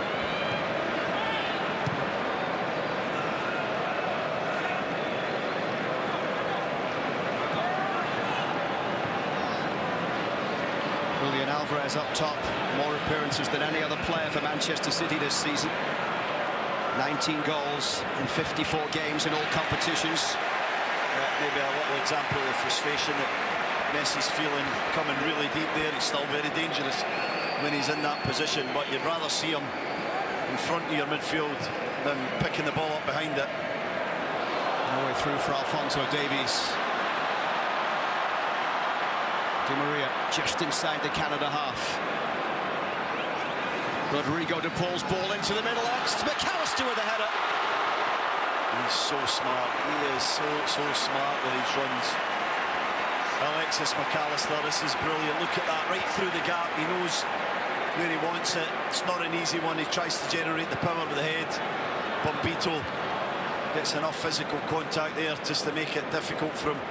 Julian Alvarez up top, more appearances than any other player for Manchester City this season. 19 goals in 54 games in all competitions. Maybe a little example of frustration that Messi's feeling coming really deep there. He's still very dangerous when he's in that position, but you'd rather see him in front of your midfield than picking the ball up behind it. No way through for Alphonso Davies. Di Maria just inside the Canada half. Rodrigo de Paul's ball into the middle. It's McAllister with a header. He's so smart. He is so smart with his runs. Alexis McAllister, this is brilliant. Look at that, right through the gap. He knows where he wants it. It's not an easy one. He tries to generate the power with the head. Bombito gets enough physical contact there just to make it difficult for him.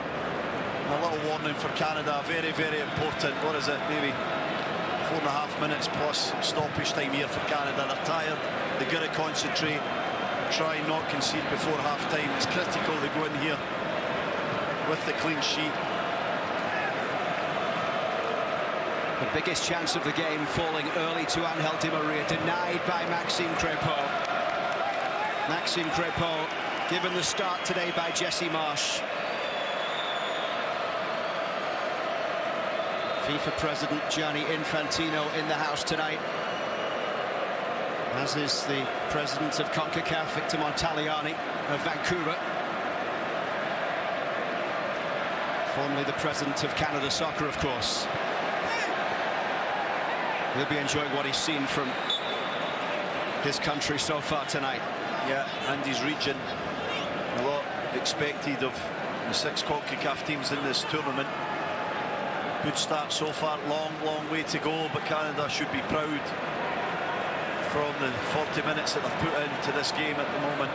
A little warning for Canada, very important. What is it, maybe 4.5 minutes plus stoppage time here for Canada. They're tired, they've got to concentrate, try and not concede before half-time. It's critical they go in here with the clean sheet. The biggest chance of the game falling early to Angel Di Maria, denied by Maxime Crepeau. Maxime Crepeau given the start today by Jesse Marsch. FIFA President Gianni Infantino in the house tonight, as is the President of CONCACAF, Victor Montaliani of Vancouver. Formerly the President of Canada Soccer, of course. He'll be enjoying what he's seen from his country so far tonight. Yeah, and his region. A lot expected of the 6 CONCACAF teams in this tournament. Good start so far, long way to go, but Canada should be proud from the 40 minutes that they've put into this game at the moment.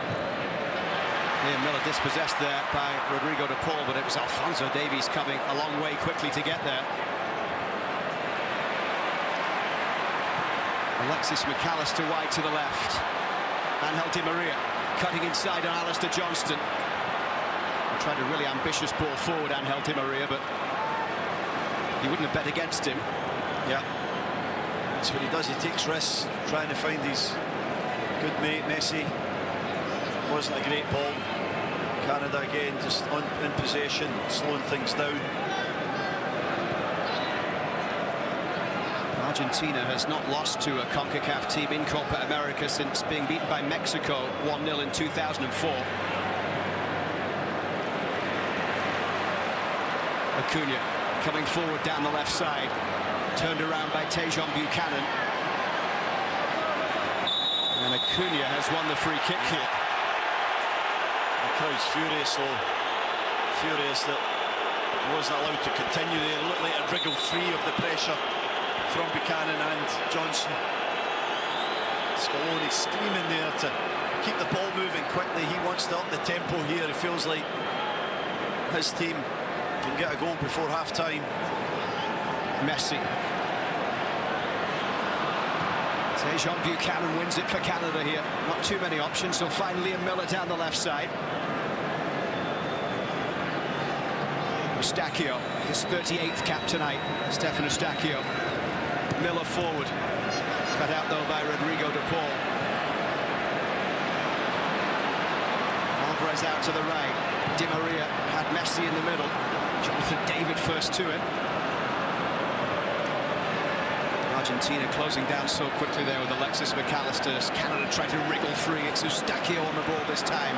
Liam Miller dispossessed there by Rodrigo de Paul, but it was Alphonso Davies coming a long way quickly to get there. Alexis McAllister wide to the left. Angel Di Maria cutting inside on Alistair Johnston. He tried a really ambitious ball forward, Angel Di Maria, but he wouldn't have bet against him. Yeah, that's what he does. He takes risks, trying to find his good mate Messi. Wasn't a great ball. Canada again just in possession, slowing things down. Argentina has not lost to a CONCACAF team in Copa America since being beaten by Mexico 1-0 in 2004. Acuna coming forward down the left side, turned around by Tejon Buchanan, and Acuna has won the free kick here. The crowd's furious that wasn't allowed to continue there. It looked like it wriggled free of the pressure from Buchanan and Johnson. Scaloni screaming there to keep the ball moving quickly. He wants to up the tempo here. He feels like his team can get a goal before half-time. Messi. Tejon Buchanan wins it for Canada here. Not too many options. He'll find Liam Miller down the left side. Eustachio, his 38th cap tonight. Stefan Eustachio. Miller forward. Cut out though by Rodrigo de Paul. Alvarez out to the right. Di Maria had Messi in the middle. Jonathan David first to it. Argentina closing down so quickly there with Alexis McAllister. Canada trying to wriggle free. It's Eustachio on the ball this time.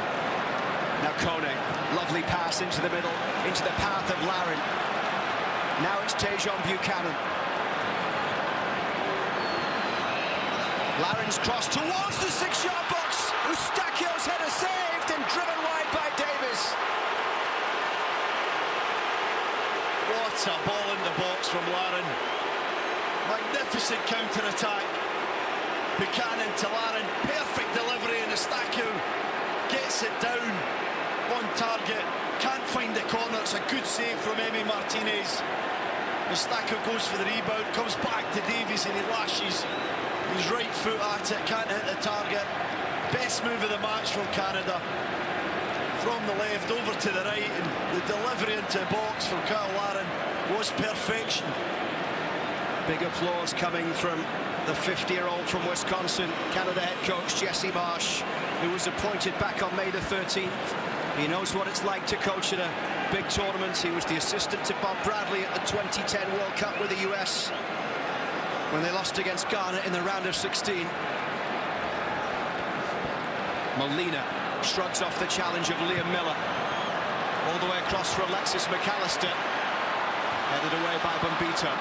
Now Kone, lovely pass into the middle, into the path of Larin. Now it's Tejon Buchanan. Larin's cross towards the 6-yard box. Eustachio's header saved and driven wide by Davis. What a ball in the box from Larin. Magnificent counter-attack. Buchanan to Larin. Perfect delivery, and Eustachio gets it down on target. Can't find the corner. It's a good save from Emi Martinez. Eustachio goes for the rebound, comes back to Davies, and he lashes his right foot at it. Can't hit the target. Best move of the match from Canada. From the left over to the right, and the delivery into the box from Kyle Larin was perfection. Big applause coming from the 50-year-old from Wisconsin, Canada head coach Jesse Marsh, who was appointed back on May the 13th. He knows what it's like to coach at a big tournament. He was the assistant to Bob Bradley at the 2010 World Cup with the US when they lost against Ghana in the round of 16. Molina shrugs off the challenge of Liam Miller. All the way across for Alexis McAllister. Headed away by Bombito.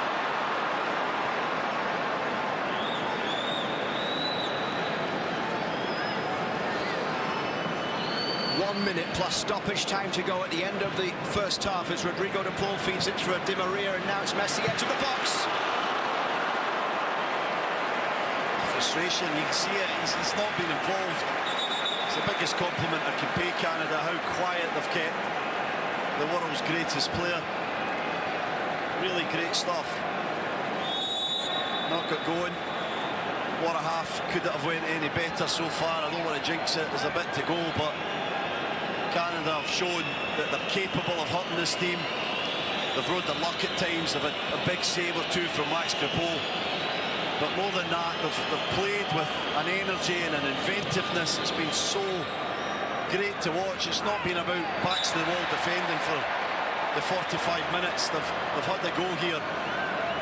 1 minute plus stoppage time to go at the end of the first half as Rodrigo de Paul feeds it for Di Maria, and now it's Messi edge of the box. Frustration, you can see it. He's not been involved. It's the biggest compliment I can pay Canada, how quiet they've kept the world's greatest player. Really great stuff. Not got going. What a half. Could it have went any better so far? I don't want to jinx it. There's a bit to go, but Canada have shown that they're capable of hurting this team. They've rode the luck at times. They've had a big save or two from Max Crepeau. But more than that, they've played with an energy and an inventiveness. It's been so great to watch. It's not been about backs to the wall defending for the 45 minutes. They've had the go here,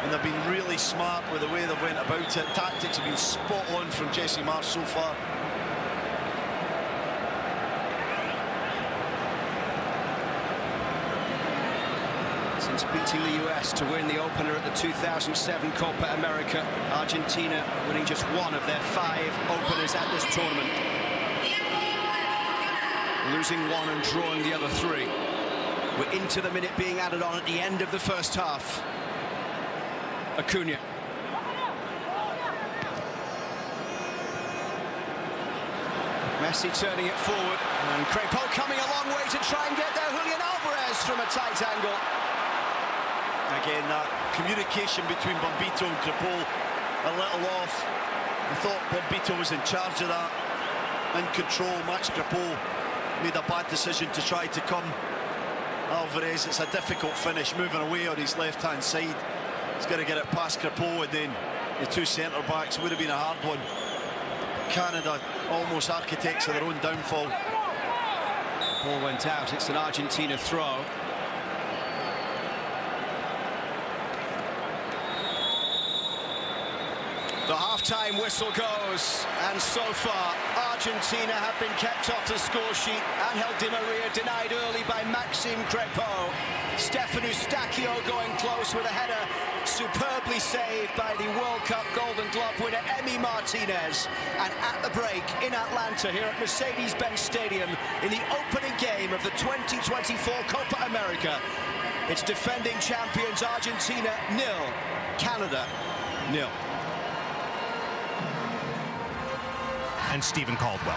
and they've been really smart with the way they've went about it. Tactics have been spot on from Jesse Marsh so far. Since beating the US to win the opener at the 2007 Copa America, Argentina winning just one of their 5 openers at this tournament. Losing one and drawing the other 3. We're into the minute being added on at the end of the first half. Acuna. Messi turning it forward, and Crepeau coming a long way to try and get there. Julian Alvarez from a tight angle. Again, that communication between Bombito and Crepeau a little off. I thought Bombito was in charge of that, in control. Max Crepeau made a bad decision to try to come Alvarez. It's a difficult finish, moving away on his left-hand side. He's got to get it past Crepeau, and then the 2 centre-backs. Would have been a hard one. Canada almost architects of their own downfall. The ball went out. It's an Argentina throw. The half-time whistle goes, and so far Argentina have been kept off the score sheet. Angel Di Maria denied early by Maxime Crepeau. Stefan Eustachio going close with a header superbly saved by the World Cup Golden Glove winner Emi Martinez. And at the break in Atlanta here at Mercedes-Benz Stadium in the opening game of the 2024 Copa America, it's defending champions Argentina 0, Canada 0. And Stephen Caldwell.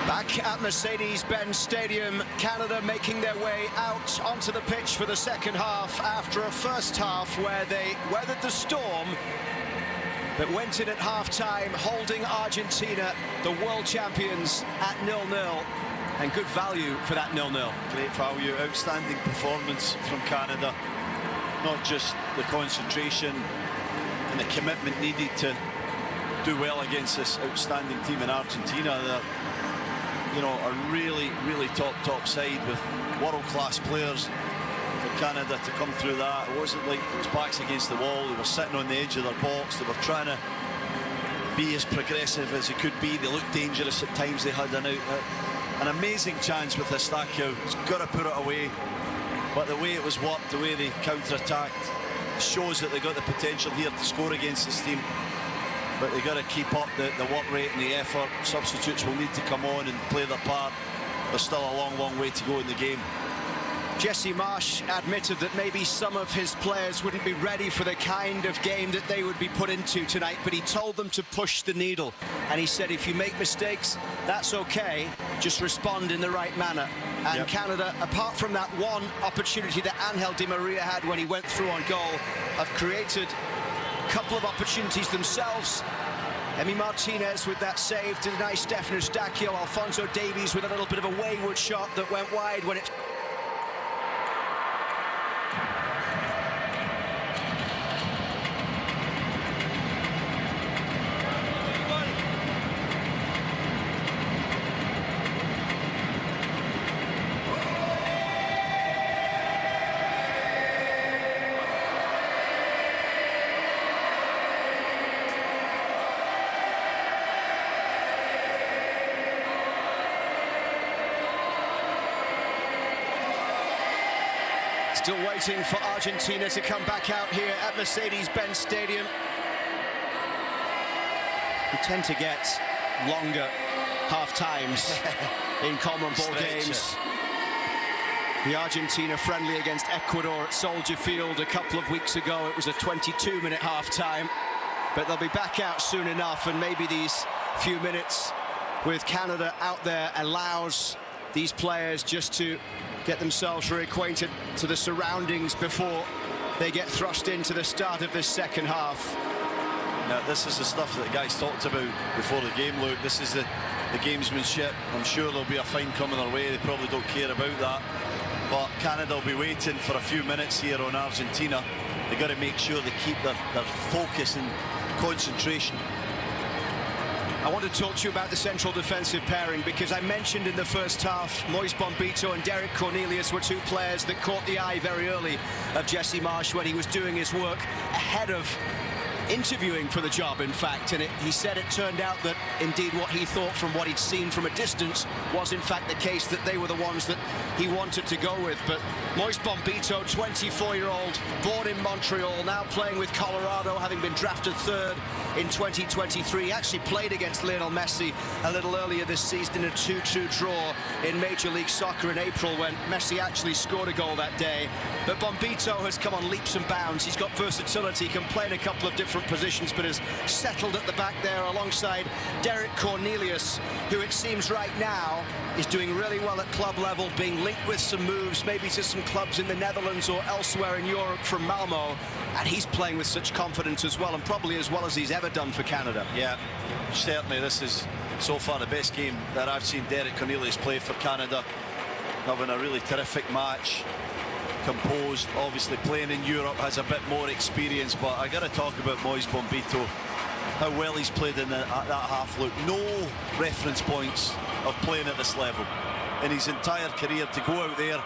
Back at Mercedes-Benz Stadium, Canada making their way out onto the pitch for the second half after a first half where they weathered the storm but went in at half-time, holding Argentina, the world champions, at 0-0. And good value for that 0-0. Great value, outstanding performance from Canada. Not just the concentration, and the commitment needed to do well against this outstanding team in Argentina. They're, you know, a really top side with world-class players. For Canada to come through that, it wasn't like it was backs against the wall. They were sitting on the edge of their box. They were trying to be as progressive as they could be. They looked dangerous at times. They had an amazing chance with Eustáquio. He's got to put it away. But the way it was worked, the way they counter-attacked, shows that they got the potential here to score against this team. But they got to keep up the work rate and the effort. Substitutes will need to come on and play their part. There's still a long way to go in the game. Jesse Marsch admitted that maybe some of his players wouldn't be ready for the kind of game that they would be put into tonight, but he told them to push the needle. And he said, if you make mistakes, that's okay. Just respond in the right manner. And Canada, apart from that one opportunity that Angel Di Maria had when he went through on goal, have created a couple of opportunities themselves. Emi Martinez with that save to deny Stefan Eustáquio. Alphonso Davies with a little bit of a wayward shot that went wide when it... Still waiting for Argentina to come back out here at Mercedes-Benz Stadium. We tend to get longer half-times in common ball games. The Argentina friendly against Ecuador at Soldier Field a couple of weeks ago, it was a 22-minute half-time. But they'll be back out soon enough, and maybe these few minutes with Canada out there allows these players just to get themselves reacquainted to the surroundings before they get thrust into the start of this second half. Now, this is the stuff that the guys talked about before the game, Luke. This is the gamesmanship. I'm sure there'll be a fine coming their way. They probably don't care about that. But Canada will be waiting for a few minutes here on Argentina. They've got to make sure they keep their focus and concentration. I want to talk to you about the central defensive pairing, because I mentioned in the first half Moise Bombito and Derek Cornelius were two players that caught the eye very early of Jesse Marsch when he was doing his work ahead of interviewing for the job, in fact, and he said it turned out that indeed what he thought from what he'd seen from a distance was in fact the case, that they were the ones that he wanted to go with. But Moise Bombito, 24-year-old, born in Montreal, now playing with Colorado, having been drafted third in 2023, actually played against Lionel Messi a little earlier this season in a 2-2 draw in Major League Soccer in April, when Messi actually scored a goal that day. But Bombito has come on leaps and bounds. He's got versatility, can play in a couple of different positions, but is settled at the back there alongside Derek Cornelius, who it seems right now is doing really well at club level, being linked with some moves, maybe to some clubs in the Netherlands or elsewhere in Europe from Malmo, and he's playing with such confidence as well, and probably as well as he's ever done for Canada. Yeah, certainly this is so far the best game that I've seen Derek Cornelius play for Canada, having a really terrific match. Composed, obviously playing in Europe, has a bit more experience, but I got to talk about Moise Bombito, how well he's played in that half. Look, no reference points of playing at this level in his entire career. To go out there,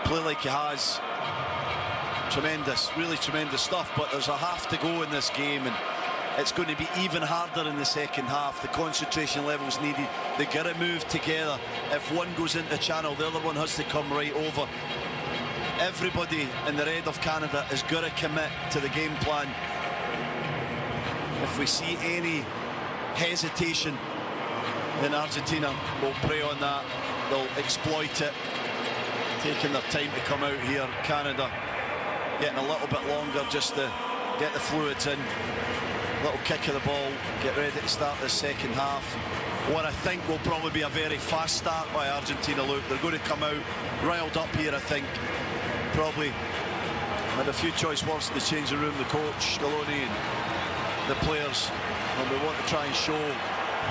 play like he has, tremendous, really tremendous stuff. But there's a half to go in this game, and it's going to be even harder in the second half. The concentration levels needed. They got to move together. If one goes into channel, the other one has to come right over. Everybody in the red of Canada has got to commit to the game plan. If we see any hesitation, then Argentina will prey on that. They'll exploit it, taking their time to come out here. Canada getting a little bit longer just to get the fluids in. Little kick of the ball, get ready to start the second half. What I think will probably be a very fast start by Argentina. Look, they're going to come out riled up here, I think. Probably had a few choice words in the changing room, the coach, Scaloni, and the players, and we want to try and show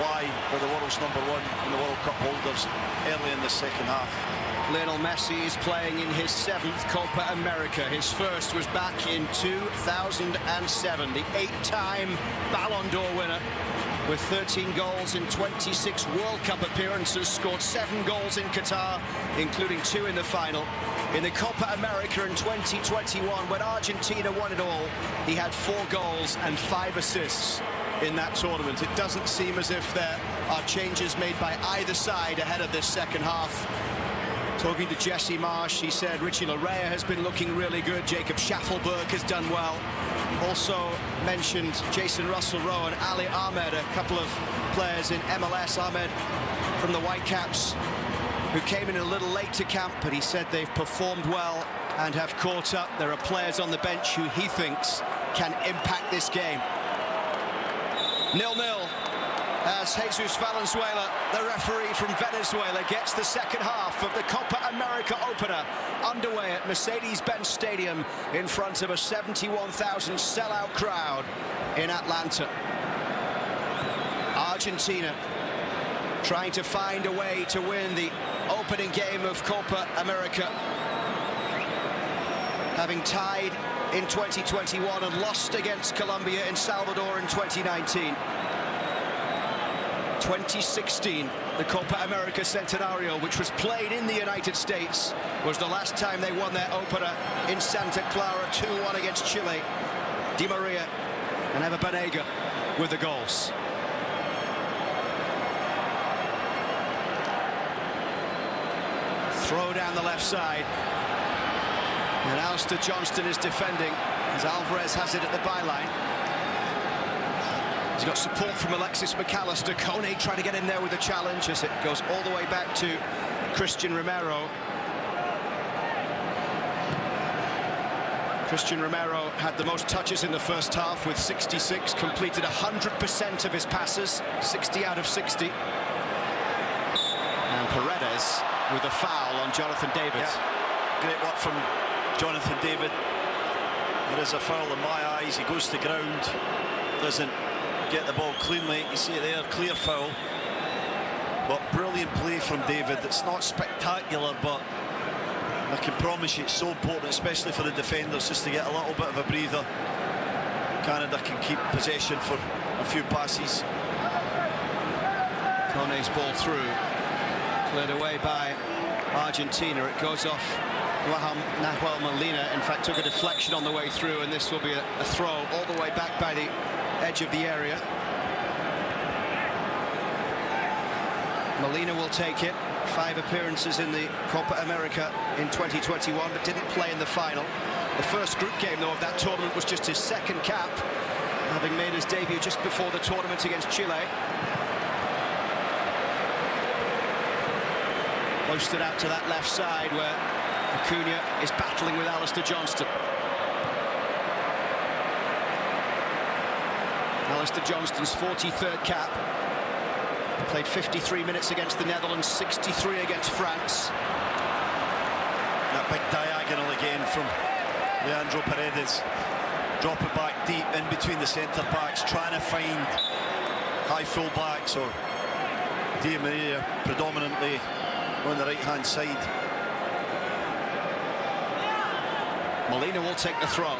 why we're the world's #1 and the World Cup holders early in the second half. Lionel Messi is playing in his 7th Copa America. His first was back in 2007. The 8-time Ballon d'Or winner with 13 goals in 26 World Cup appearances, scored 7 goals in Qatar, including 2 in the final. In the Copa America in 2021, when Argentina won it all, he had 4 goals and 5 assists in that tournament. It doesn't seem as if there are changes made by either side ahead of this second half. Talking to Jesse Marsh, he said Richie Larea has been looking really good. Jacob Schaffelberg has done well. Also mentioned Jason Russell-Rowe and Ali Ahmed, a couple of players in MLS. Ahmed from the Whitecaps, who came in a little late to camp, but he said they've performed well and have caught up. There are players on the bench who he thinks can impact this game. 0-0. As Jesus Valenzuela, the referee from Venezuela, gets the second half of the Copa America opener underway at Mercedes-Benz Stadium in front of a 71,000 sellout crowd in Atlanta. Argentina trying to find a way to win the opening game of Copa America, having tied in 2021 and lost against Colombia in Salvador in 2019. 2016, the Copa America Centenario, which was played in the United States, was the last time they won their opener in Santa Clara, 2-1 against Chile. Di Maria and Eva Banega with the goals. Throw down the left side. And Alistair Johnston is defending as Alvarez has it at the byline. He's got support from Alexis McAllister. Kone trying to get in there with a challenge as it goes all the way back to Christian Romero. Christian Romero had the most touches in the first half with 66, completed 100% of his passes, 60 out of 60. And Paredes with a foul on Jonathan David. Yeah. Great work from Jonathan David. There is a foul in my eyes. He goes to ground, doesn't get the ball cleanly. You see it there, clear foul. But brilliant play from David. It's not spectacular, but I can promise you it's so important, especially for the defenders, just to get a little bit of a breather. Canada can keep possession for a few passes. Kone's ball through, cleared away by Argentina. It goes off Nahuel Molina. In fact, took a deflection on the way through, and this will be a throw all the way back by the edge of the area. Molina will take it. 5 appearances in the Copa America in 2021, but didn't play in the final. The first group game, though, of that tournament was just his second cap, having made his debut just before the tournament against Chile. Posted out to that left side where Acuna is battling with Alistair Johnston. Alistair Johnston's 43rd cap. Played 53 minutes against the Netherlands, 63 against France. That big diagonal again from Leandro Paredes. Dropping back deep in between the centre backs, trying to find high full backs, or Di Maria predominantly on the right-hand side. Molina will take the throw.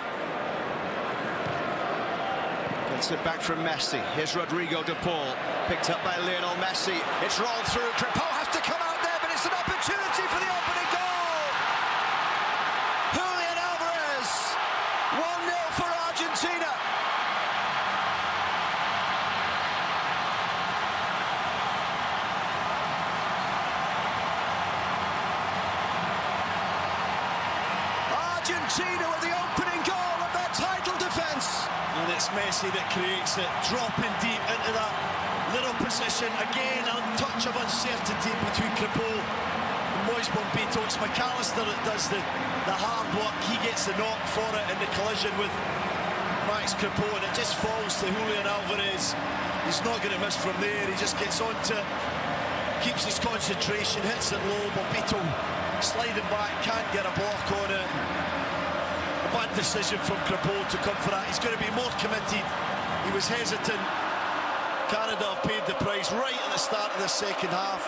Gets it back from Messi. Here's Rodrigo de Paul. Picked up by Lionel Messi. It's rolled through. Crepeau has to come out there, but it's an opportunity for the opening goal. Julian Alvarez. 1-0 for Argentina. Argentina with the opening goal of their title defence. And it's Messi that creates it, dropping deep into that little position. Again, a touch of uncertainty between Crepeau and Moise Bombito. It's McAllister that does the hard work. He gets the knock for it in the collision with Max Crepeau, and it just falls to Julian Alvarez. He's not going to miss from there. He just gets onto it, keeps his concentration, hits it low. Bombito sliding back, can't get a block on it. A bad decision from Crepeau to come for that. He's going to be more committed. He was hesitant. Canada have paid the price right at the start of the second half.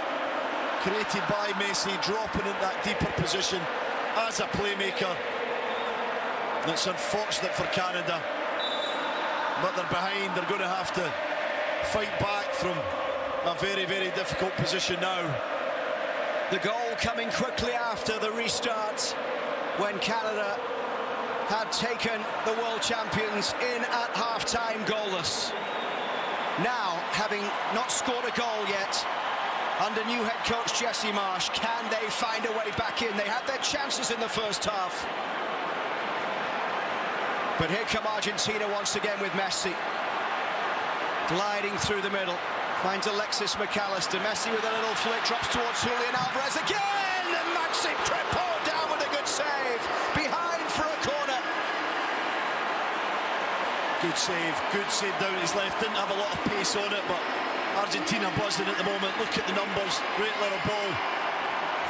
created by Messi, dropping in that deeper position as a playmaker. It's unfortunate for Canada, but they're behind. They're going to have to fight back from a very, very difficult position now. The goal coming quickly after the restart, when Canada had taken the world champions in at half-time goalless. Now, having not scored a goal yet, under new head coach Jesse Marsch, can they find a way back in? They had their chances in the first half. But here come Argentina once again with Messi. Gliding through the middle. Finds Alexis McAllister. Messi with a little flick, drops towards Julian Alvarez again! And Maxime Crépeau down with a good save. Behind for a corner. Good save down his left. Didn't have a lot of pace on it, but Argentina buzzing at the moment. Look at the numbers. Great little ball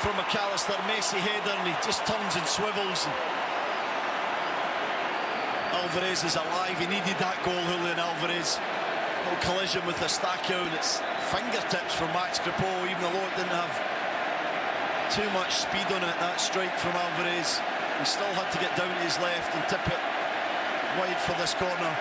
from McAllister. Messi header, and he just turns and swivels. Alvarez is alive. He needed that goal, Julian Alvarez. No collision with Eustáquio, and it's fingertips from Max Crépeau, even though it didn't have too much speed on it, that strike from Alvarez. He still had to get down to his left and tip it wide for this corner.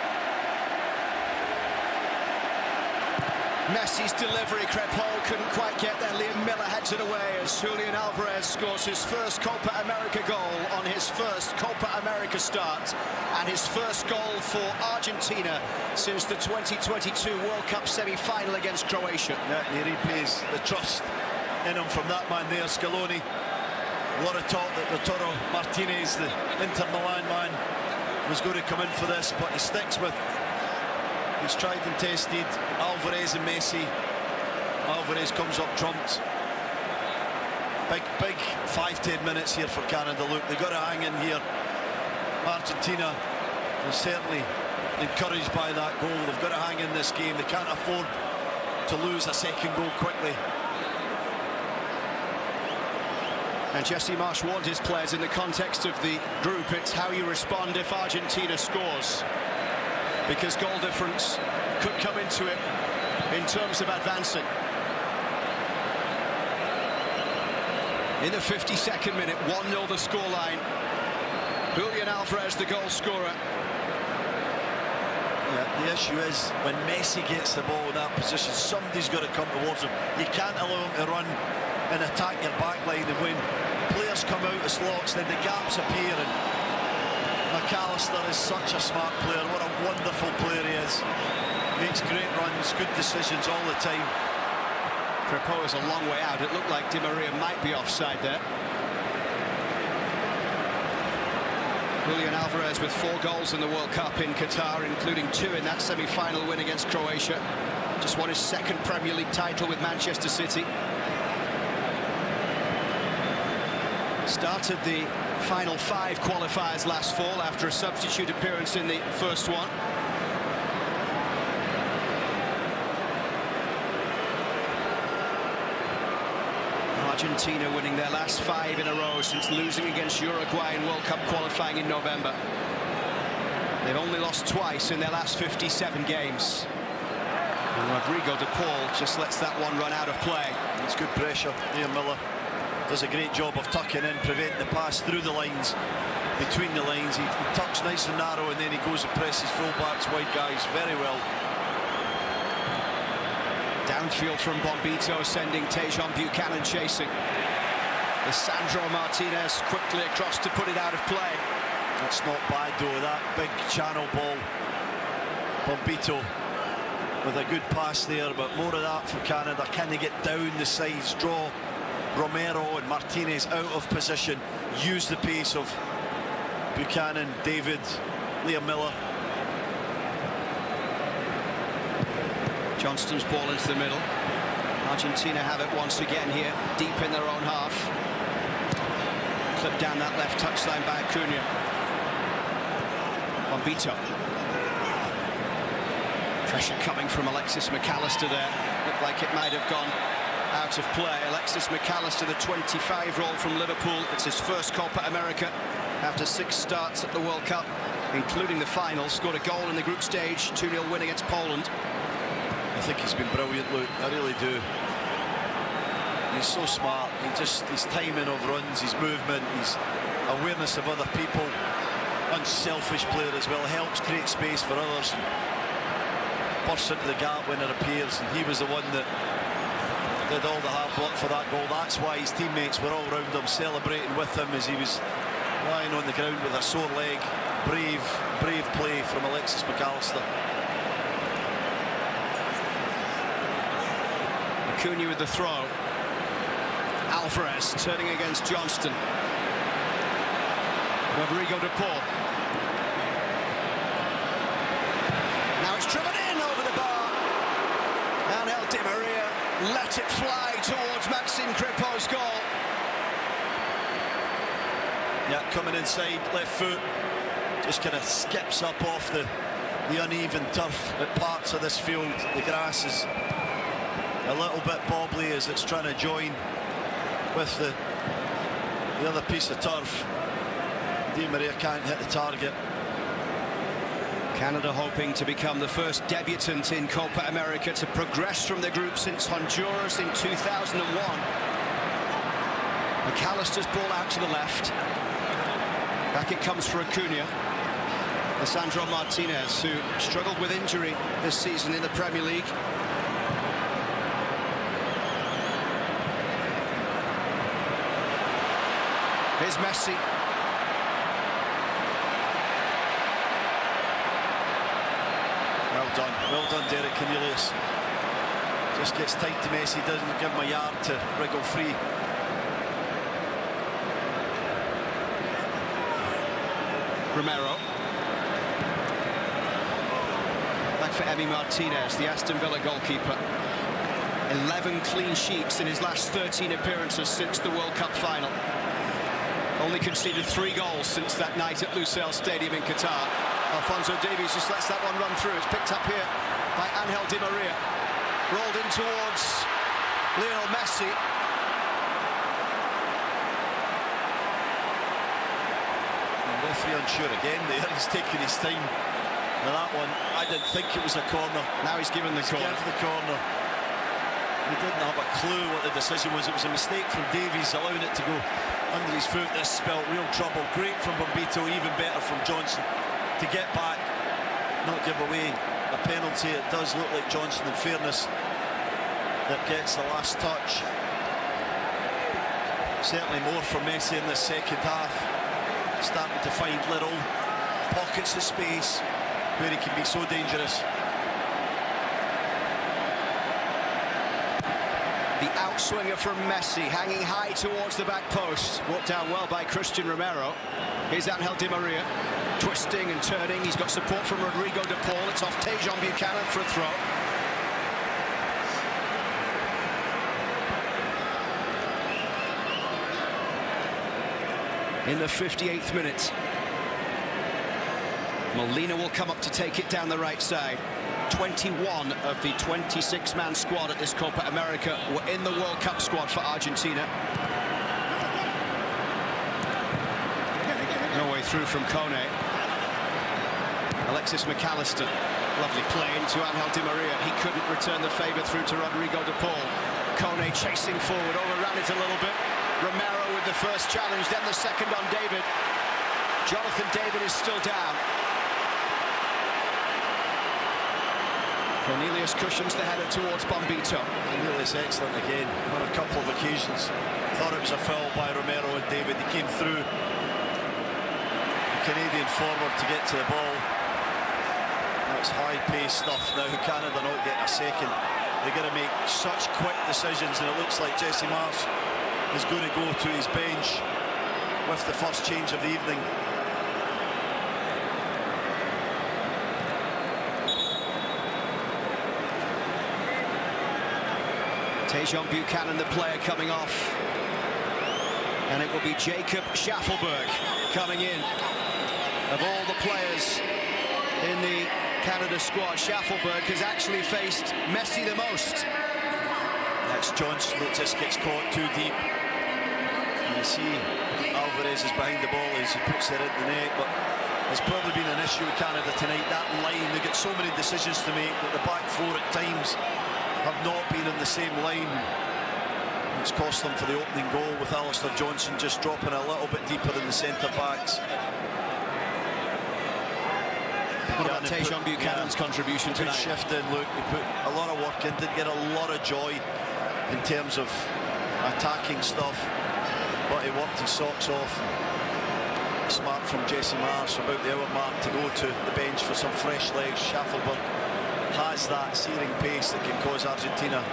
Messi's delivery, Crépeau couldn't quite get there. Liam Miller heads it away as Julian Alvarez scores his first Copa America goal on his first Copa America start, and his first goal for Argentina since the 2022 World Cup semi-final against Croatia. Yeah, and he repays the trust in him from that man there, Scaloni. A lot of talk that Lautaro Martinez, the Inter Milan man, was going to come in for this, but he sticks with he's tried and tested Alvarez and Messi. Alvarez comes up trumped. Big 5-10 minutes here for Canada. Look, they've got to hang in here. Argentina is certainly encouraged by that goal. They've got to hang in this game. They can't afford to lose a second goal quickly. And Jesse Marsch warned his players in the context of the group, it's how you respond if Argentina scores, because goal difference could come into it in terms of advancing. In the 52nd minute, 1-0 the scoreline. Julian Alvarez, the goal scorer. Yeah, the issue is when Messi gets the ball in that position, somebody's got to come towards him. You can't allow him to run and attack your back line, and when players come out of slots, then the gaps appear. And McAllister is such a smart player. What a wonderful player he is. Makes great runs, good decisions all the time. Crépeau is a long way out. It looked like Di Maria might be offside there. Julian Alvarez with 4 goals in the World Cup in Qatar, including 2 in that semi-final win against Croatia. Just won his 2nd Premier League title with Manchester City. Started the final 5 qualifiers last fall after a substitute appearance in the first one. Argentina winning their last 5 in a row since losing against Uruguay in World Cup qualifying in November. They've only lost twice in their last 57 games. And Rodrigo de Paul just lets that one run out of play. It's good pressure. Liam Miller does a great job of tucking in, preventing the pass through the lines, between the lines. He tucks nice and narrow, and then he goes and presses full-backs, wide guys very well. Downfield from Bombito, sending Tejon Buchanan chasing. Lisandro Martinez quickly across to put it out of play. That's not bad though, that big channel ball. Bombito with a good pass there, but more of that for Canada. Can they get down the sides, draw Romero and Martinez out of position, use the pace of Buchanan, David, Liam Miller. Johnston's ball into the middle. Argentina have it once again here, deep in their own half. Clipped down that left touchline by Acuna. Bombito. Pressure coming from Alexis McAllister there. Looked like it might have gone out of play. Alexis McAllister, the 25-year-old from Liverpool. It's his first Copa America after 6 starts at the World Cup, including the final. Scored a goal in the group stage, 2-0 win against Poland. I think he's been brilliant, Luke. I really do. He's so smart. His timing of runs, his movement, his awareness of other people. Unselfish player as well. Helps create space for others. Bursts into the gap when it appears, and he was the one that did all the hard work for that goal. That's why his teammates were all around him, celebrating with him as he was lying on the ground with a sore leg. Brave play from Alexis McAllister. Acuna with the throw. Alvarez turning against Johnston. Rodrigo de Paul. Now it's driven in over the bar. Angel Di Maria let it fly towards Maxime Crépeau's goal. Yeah, coming inside, left foot. Just kind of skips up off the uneven turf at parts of this field. The grass is a little bit bobbly as it's trying to join with the other piece of turf. Di Maria can't hit the target. Canada hoping to become the first debutant in Copa America to progress from the group since Honduras in 2001. McAllister's ball out to the left. Back it comes for Acuna. Lisandro Martinez, who struggled with injury this season in the Premier League. Here's Messi. Well done, Derek Cornelius. Just gets tight to Messi, doesn't give him a yard to wriggle free. Romero. Back for Emi Martinez, the Aston Villa goalkeeper. 11 clean sheets in his last 13 appearances since the World Cup final. Only conceded 3 goals since that night at Lusail Stadium in Qatar. Alphonso Davies just lets that one run through. It's picked up here by Angel Di Maria. Rolled in towards Lionel Messi. The referee unsure again there. He's taking his time. Now that one, I didn't think it was a corner. Now he's given the corner. Give the corner. He didn't have a clue what the decision was. It was a mistake from Davies, allowing it to go under his foot. This spelled real trouble. Great from Bombito, even better from Johnson to get back, not give away a penalty. It does look like Johnson, in fairness, that gets the last touch. Certainly more from Messi in the second half. Starting to find little pockets of space where he can be so dangerous. The outswinger from Messi, hanging high towards the back post. Brought down well by Christian Romero. Here's Angel Di Maria, twisting and turning. He's got support from Rodrigo de Paul. It's off Tejon Buchanan for a throw. In the 58th minute, Molina will come up to take it down the right side. 21 of the 26-man squad at this Copa America were in the World Cup squad for Argentina. No way through from Kone. Alexis McAllister. Lovely play into Angel Di Maria. He couldn't return the favour through to Rodrigo de Paul. Kone chasing forward, overran it a little bit. Romero with the first challenge, then the second on David. Jonathan David is still down. Cornelius cushions the header towards Bombito. Cornelius excellent again on a couple of occasions. Thought it was a foul by Romero and David. He came through the Canadian forward to get to the ball. That's high-paced stuff now. Canada not getting a second. They're going to make such quick decisions, and it looks like Jesse Marsh is going to go to his bench with the first change of the evening. Tejon Buchanan, the player, coming off. And it will be Jacob Schaffelberg coming in. Of all the players in the Canada squad, Schaffelberg has actually faced Messi the most. That's Johnson that just gets caught too deep. You see Alvarez is behind the ball as he puts it in the net, but there's probably been an issue with Canada tonight. That line, they get so many decisions to make that the back four at times have not been in the same line. It's cost them for the opening goal, with Alistair Johnson just dropping a little bit deeper in the centre-backs. What about Tajon Buchanan's contribution tonight? Good shift in, Luke. He put a lot of work in, did get a lot of joy in terms of attacking stuff, but he worked his socks off. Smart from Jesse Marsh about the hour mark to go to the bench for some fresh legs. Schaffelberg has that searing pace that can cause Argentina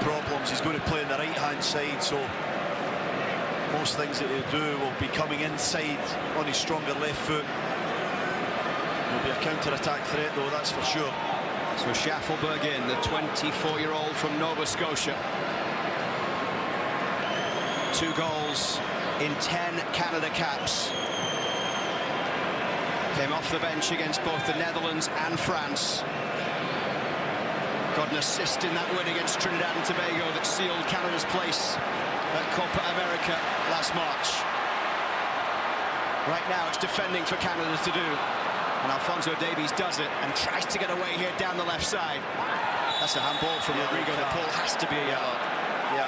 problems. He's going to play on the right-hand side, so most things that he'll do will be coming inside on his stronger left foot. There'll be a counter-attack threat, though, that's for sure. So Schaffelberg in, the 24-year-old from Nova Scotia. 2 goals in 10 Canada caps. Came off the bench against both the Netherlands and France. Got an assist in that win against Trinidad and Tobago that sealed Canada's place at Copa America last March. Right now it's defending for Canada to do, and Alphonso Davies does it and tries to get away here down the left side. That's a handball from Rodrigo de Paul. Has to be a yellow. Yeah.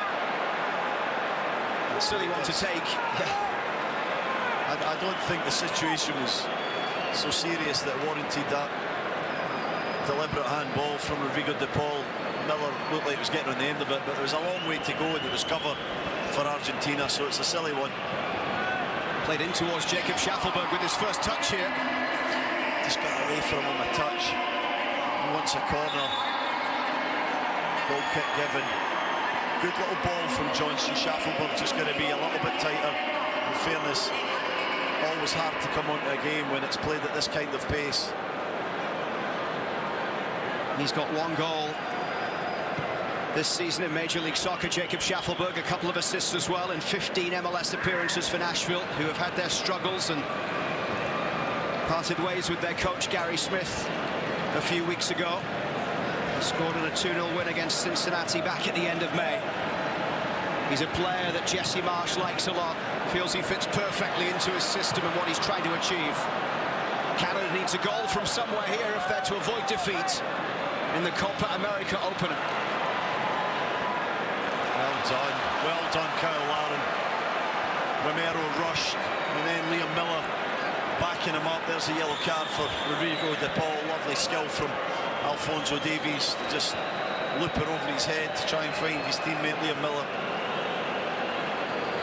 Silly one to take. I don't think the situation was so serious that warranted that deliberate handball from Rodrigo de Paul. Miller looked like he was getting on the end of it, but there was a long way to go and it was cover for Argentina, so it's a silly one. Played in towards Jacob Schaffelberg with his first touch here. Just got away from him a touch. He wants a corner. Goal kick given. Good little ball from Johnson. Schaffelberg just going to be a little bit tighter. In fairness, always hard to come onto a game when it's played at this kind of pace. He's got 1 goal this season in Major League Soccer. Jacob Schaffelberg, a couple of assists as well in 15 MLS appearances for Nashville, who have had their struggles and parted ways with their coach Gary Smith a few weeks ago. Scored in a 2-0 win against Cincinnati back at the end of May. He's a player that Jesse Marsh likes a lot, feels he fits perfectly into his system and what he's trying to achieve. Canada needs a goal from somewhere here if they're to avoid defeat in the Copa America opener. Well done, Kyle Larin. Romero rushed, and then Liam Miller backing him up. There's a yellow card for Rodrigo de Paul. Lovely skill from Alphonso Davies to just loop it over his head to try and find his teammate Liam Miller.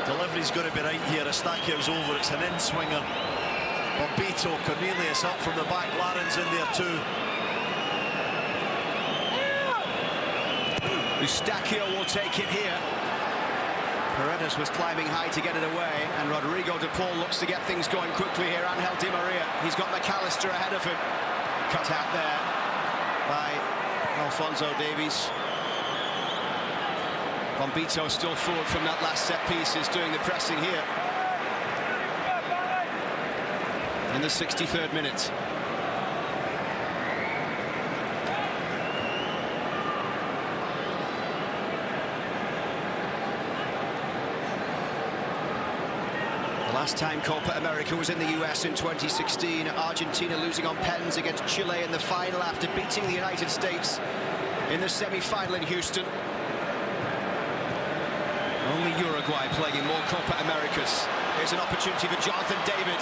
Delivery's got to be right here. Estaquio's over, it's an in-swinger. Bombito, Cornelius up from the back, Larin's in there too. Estaquio will take it here. Paredes was climbing high to get it away, and Rodrigo de Paul looks to get things going quickly here. Angel Di Maria, he's got McAllister ahead of him. Cut out there by Alphonso Davies. Bombito still forward from that last set piece, is doing the pressing here. In the 63rd minute. Last time Copa America was in the US in 2016. Argentina losing on pens against Chile in the final after beating the United States in the semi-final in Houston. Only Uruguay playing in more Copa Americas. Here's an opportunity for Jonathan David.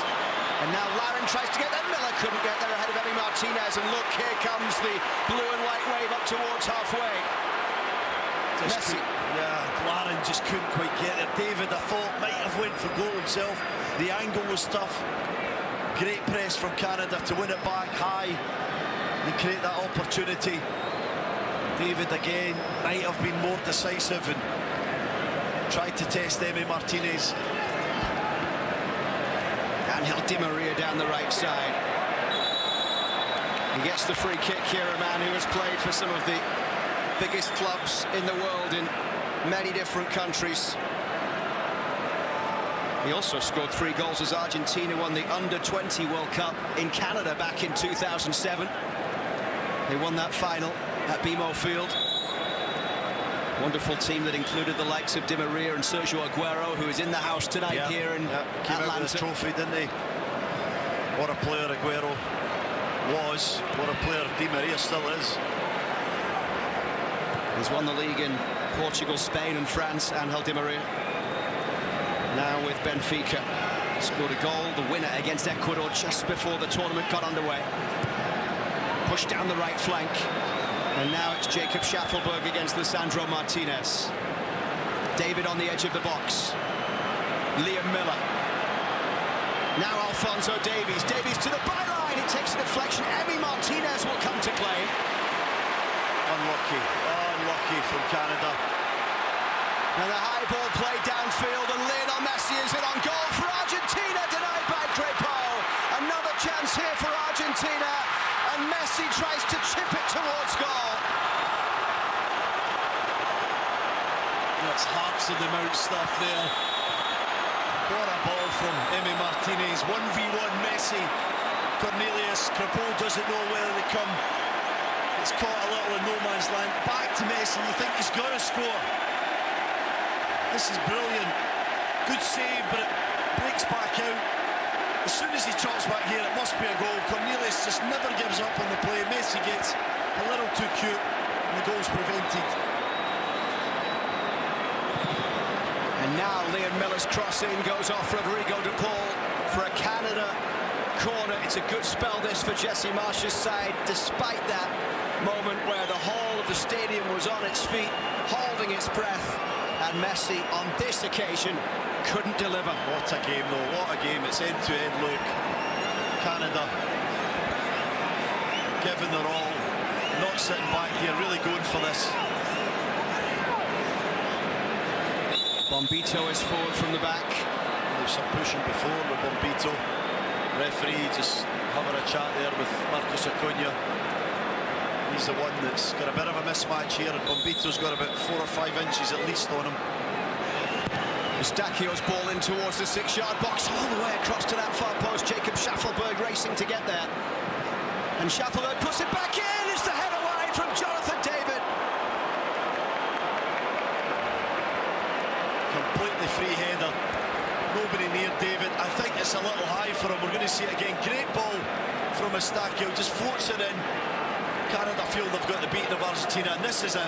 And now Larin tries to get there. Miller couldn't get there ahead of Emi Martinez. And look, here comes the blue and white wave up towards halfway. Messi. Yeah, Larin just couldn't quite get there. David, I thought, might have went for goal himself. The angle was tough. Great press from Canada to win it back high and create that opportunity. David again might have been more decisive and tried to test Emi Martinez. Angel Di Maria down the right side. He gets the free kick here, a man who has played for some of the biggest clubs in the world in many different countries. He also scored 3 goals as Argentina won the Under-20 World Cup in Canada back in 2007. They won that final at BMO Field. Wonderful team that included the likes of Di Maria and Sergio Aguero, who is in the house tonight here in Came Atlanta. out with the trophy, didn't he? What a player Aguero was. What a player Di Maria still is. He's won the league in Portugal, Spain and France, Angel Di Maria. Now with Benfica. Scored a goal, the winner against Ecuador just before the tournament got underway. Pushed down the right flank. And now it's Jacob Schaffelberg against Lisandro Martinez. David on the edge of the box. Liam Miller. Now Alphonso Davies. Davies to the byline. It takes a deflection. Emi Martinez will come to claim. Unlucky from Canada. And the high ball played downfield, and Lionel Messi is in on goal for Argentina, denied by Crepeau. Another chance here for Argentina, and Messi tries to chip it towards goal. That's hearts in the mouth stuff there. What a ball from Emi Martinez. 1v1 Messi. Cornelius, Crepeau doesn't know whether they come. It's caught a little in no man's land. Back to Messi, you think he's got to score. This is brilliant. Good save, but it breaks back out. As soon as he trots back here, it must be a goal. Cornelius just never gives up on the play. Messi gets a little too cute, and the goal's prevented. And now Liam Miller's crossing goes off Rodrigo de Paul for a Canada corner. It's a good spell this for Jesse Marsh's side, despite that moment where the whole of the stadium was on its feet, holding its breath. And Messi, on this occasion, couldn't deliver. What a game, though. What a game. It's end-to-end look. Canada giving their all. Not sitting back here, really going for this. Bombito is forward from the back. There's some pushing before with Bombito. Referee just having a chat there with Marcos Acuna. He's the one that's got a bit of a mismatch here, and Bombito's got about 4 or 5 inches at least on him. Eustachio's ball in towards the 6-yard box, all the way across to that far post. Jacob Schaffelberg racing to get there. And Schaffelberg puts it back in. It's the header wide from Jonathan David. Completely free header. Nobody near David. I think it's a little high for him. We're going to see it again. Great ball from Eustachio. Just floats it in. Canada feel they've got the beating of Argentina, and this is a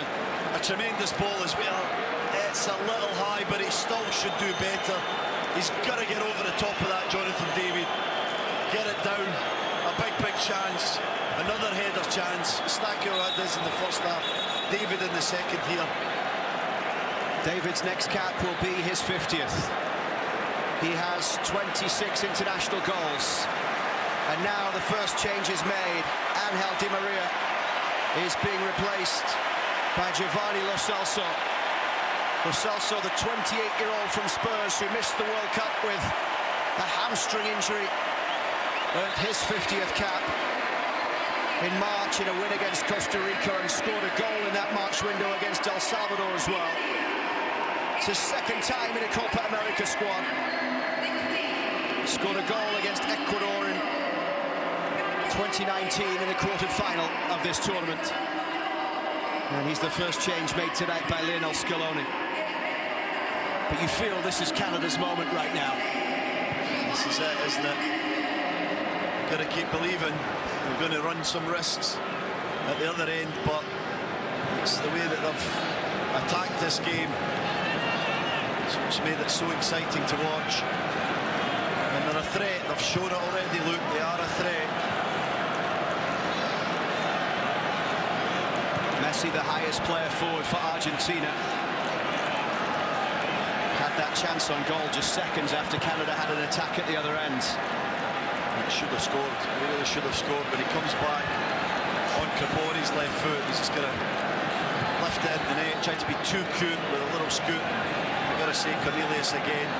tremendous ball as well. It's a little high, but he still should do better. He's got to get over the top of that, Jonathan David. Get it down. A big chance. Another header chance. Eustachio had this in the first half. David in the second here. David's next cap will be his 50th. He has 26 international goals. And now the first change is made. Angel Di Maria is being replaced by Giovanni Lo Celso. Lo Celso, the 28-year-old from Spurs who missed the World Cup with a hamstring injury, earned his 50th cap in March in a win against Costa Rica, and scored a goal in that March window against El Salvador as well. It's his second time in a Copa America squad. Scored a goal against Ecuador in 2019 in the quarter-final of this tournament. And he's the first change made tonight by Lionel Scaloni. But you feel this is Canada's moment right now. This is it, isn't it? We've got to keep believing. We're going to run some risks at the other end, but it's the way that they've attacked this game. It's made it so exciting to watch. And they're a threat. They've shown it already, Luke. They are a threat. Messi, the highest player forward for Argentina, had that chance on goal just seconds after Canada had an attack at the other end. He should have scored. He really should have scored. When he comes back on Crepeau on his left foot, he's just going to lift it in the net, try to be too cute with a little scoot. I've got to say, Cornelius again.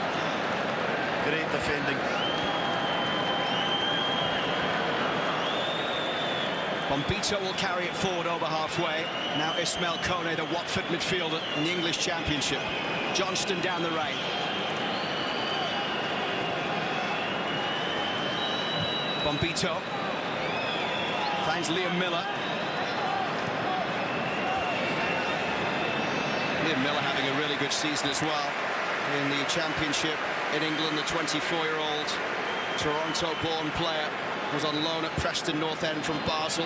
Great defending. Bombito will carry it forward over halfway. Now Ismail Kone, the Watford midfielder in the English Championship. Johnston down the right. Bombito finds Liam Miller. Liam Miller having a really good season as well in the Championship in England. The 24-year-old Toronto-born player was on loan at Preston North End from Basel.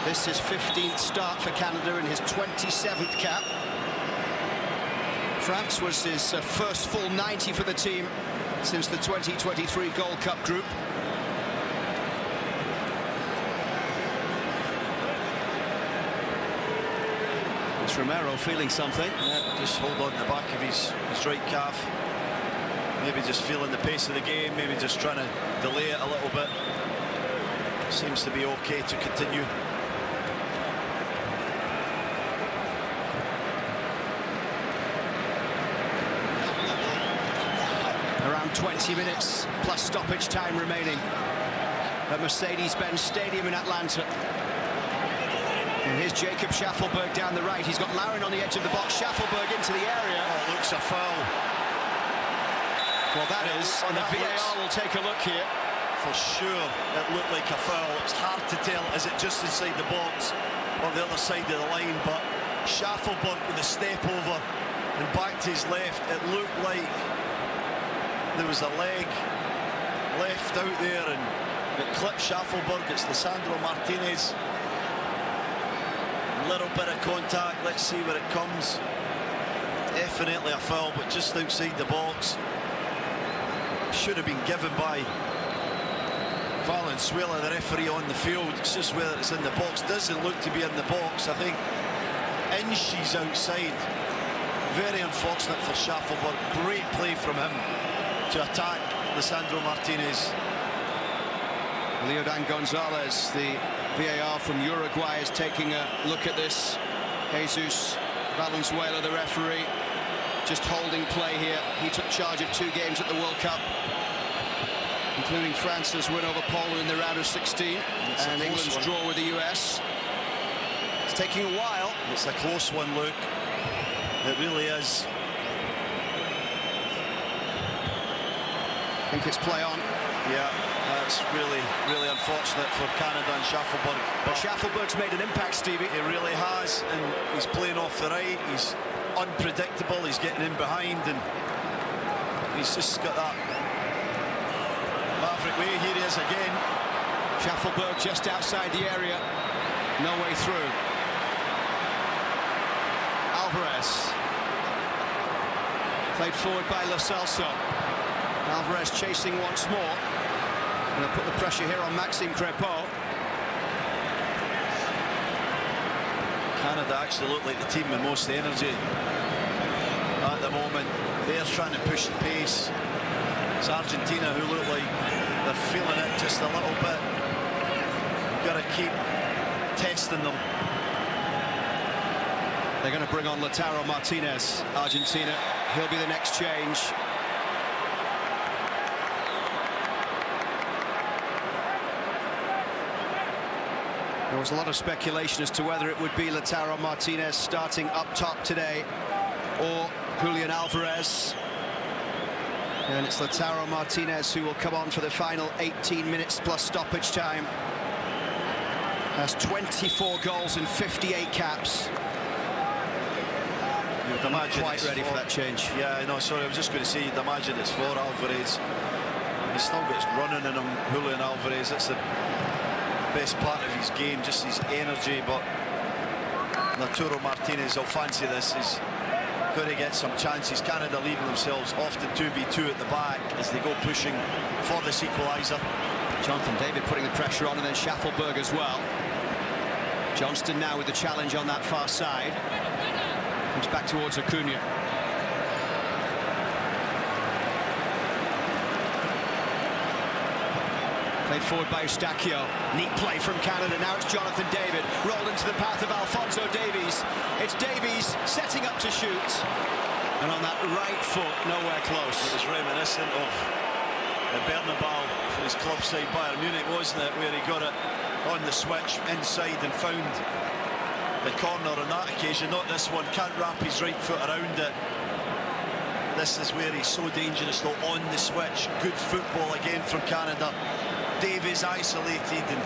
This is his 15th start for Canada in his 27th cap. France was his first full 90 for the team since the 2023 Gold Cup group. It's Romero feeling something. Yeah, just hold on to the back of his right calf. Maybe just feeling the pace of the game, maybe just trying to delay it a little bit. Seems to be okay to continue. Around 20 minutes plus stoppage time remaining at Mercedes-Benz Stadium in Atlanta. And here's Jacob Schaffelberg down the right. He's got Lauren on the edge of the box. Schaffelberg into the area. Oh, looks a foul. Well, that is, and the VAR will take a look here. For sure, it looked like a foul. It's hard to tell, is it just inside the box or the other side of the line, but Schaffelberg with a step over and back to his left, it looked like there was a leg left out there and it clipped Schaffelberg. It's Lisandro Martinez. A little bit of contact, let's see where it comes. Definitely a foul, but just outside the box. Should have been given by Valenzuela, the referee on the field. It's just whether it's in the box. Doesn't look to be in the box. I think inches outside. Very unfortunate for Schaffelberg. Great play from him to attack Lisandro Martinez. Leodan Gonzalez, the VAR from Uruguay, is taking a look at this. Jesus Valenzuela, the referee, just holding play here. He took charge of 2 games at the World Cup, including France's win over Poland in the round of 16 and England's draw with the US. It's taking a while. It's a close one, Luke. It really is. I think it's play on. Yeah, that's really, really unfortunate for Canada and Schaffelberg. But Schaffelberg's made an impact, Stevie. He really has, and he's playing off the right. He's unpredictable. He's getting in behind, and he's just got that maverick way. Here he is again. Schaffelberg just outside the area. No way through. Alvarez. Played forward by Lo Celso. Alvarez chasing once more. Going to put the pressure here on Maxime Crépeau. Canada actually look like the team with most energy at the moment. They're trying to push the pace. It's Argentina who look like they're feeling it just a little bit. You've got to keep testing them. They're going to bring on Lautaro Martinez, Argentina. He'll be the next change. There was a lot of speculation as to whether it would be Lautaro Martinez starting up top today or Julian Alvarez. And it's Lautaro Martinez who will come on for the final 18 minutes plus stoppage time. Has 24 goals and 58 caps. You'd imagine quite ready for that change. Yeah, no, sorry, I was just going to say, you'd imagine it's for Alvarez. He's still got his running in him, Julian Alvarez. That's the best part of his game, just his energy. But Lautaro Martinez will fancy this. He's going to get some chances. Canada leaving themselves often 2v2 at the back as they go pushing for this equaliser. Jonathan David putting the pressure on, and then Schaffelberg as well. Johnston now with the challenge on that far side. Comes back towards Acuna. Played forward by Eustachio. Neat play from Canada. Now it's Jonathan David. Rolled into the path of Alphonso Davies. It's Davies setting up to shoot. And on that right foot, nowhere close. It was reminiscent of the Bernabeu for his club side Bayern Munich, wasn't it? Where he got it on the switch inside and found the corner on that occasion. Not this one. Can't wrap his right foot around it. This is where he's so dangerous though, on the switch. Good football again from Canada. Davies isolated and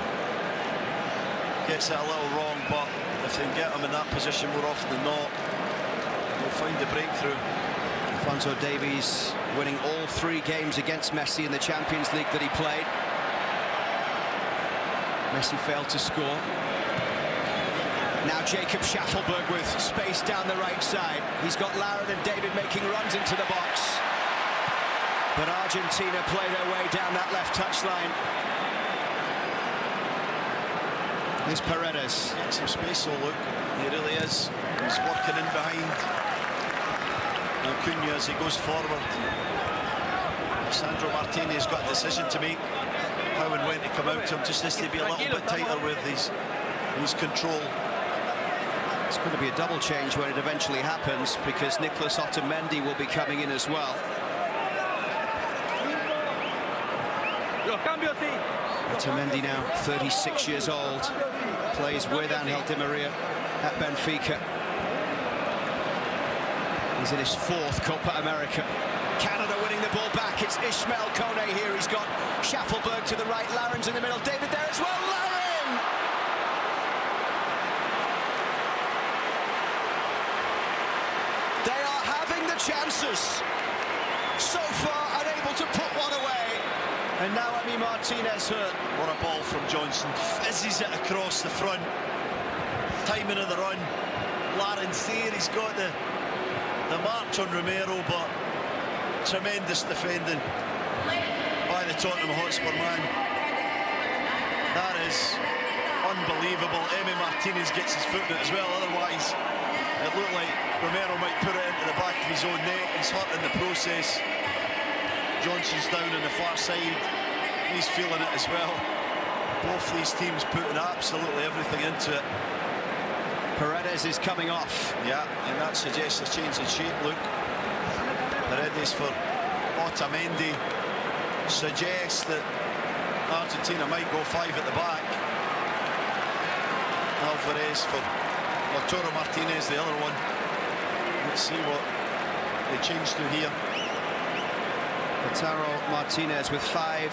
gets it a little wrong, but if they can get him in that position more often than not, they'll find the breakthrough. Alphonso Davies winning all 3 games against Messi in the Champions League that he played. Messi failed to score. Now Jacob Schaffelberg with space down the right side. He's got Larin and David making runs into the box. But Argentina play their way down that left touchline. Here's Paredes. Some space, so look, he really is. He's working in behind Acuna as he goes forward. Sandro Martinez got a decision to make, how and when to come out to him. Just has to be a little bit tighter with his control. It's going to be a double change when it eventually happens, because Nicolas Otamendi will be coming in as well. Otamendi now 36 years old, plays with Angel Di Maria at Benfica. He's in his 4th Copa America. Canada winning the ball back. It's Ismael Kone here. He's got Schaffelberg to the right, Larin's in the middle, David there as well. Larin! They are having the chances. So far unable to put one away. And now Emi Martinez hurt. What a ball from Johnson. Fizzes it across the front. Timing of the run. Larin's there. He's got the march on Romero, but tremendous defending by the Tottenham Hotspur man. That is unbelievable. Emi Martinez gets his foot in it as well. Otherwise, it looked like Romero might put it into the back of his own net. He's hurt in the process. Johnson's down on the far side. He's feeling it as well. Both these teams putting absolutely everything into it. Paredes is coming off. Yeah, and that suggests a change in shape. Look, Paredes for Otamendi suggests that Argentina might go 5 at the back. Alvarez for Lautaro Martinez, the other one. Let's see what they change to here. Lautaro Martinez with 5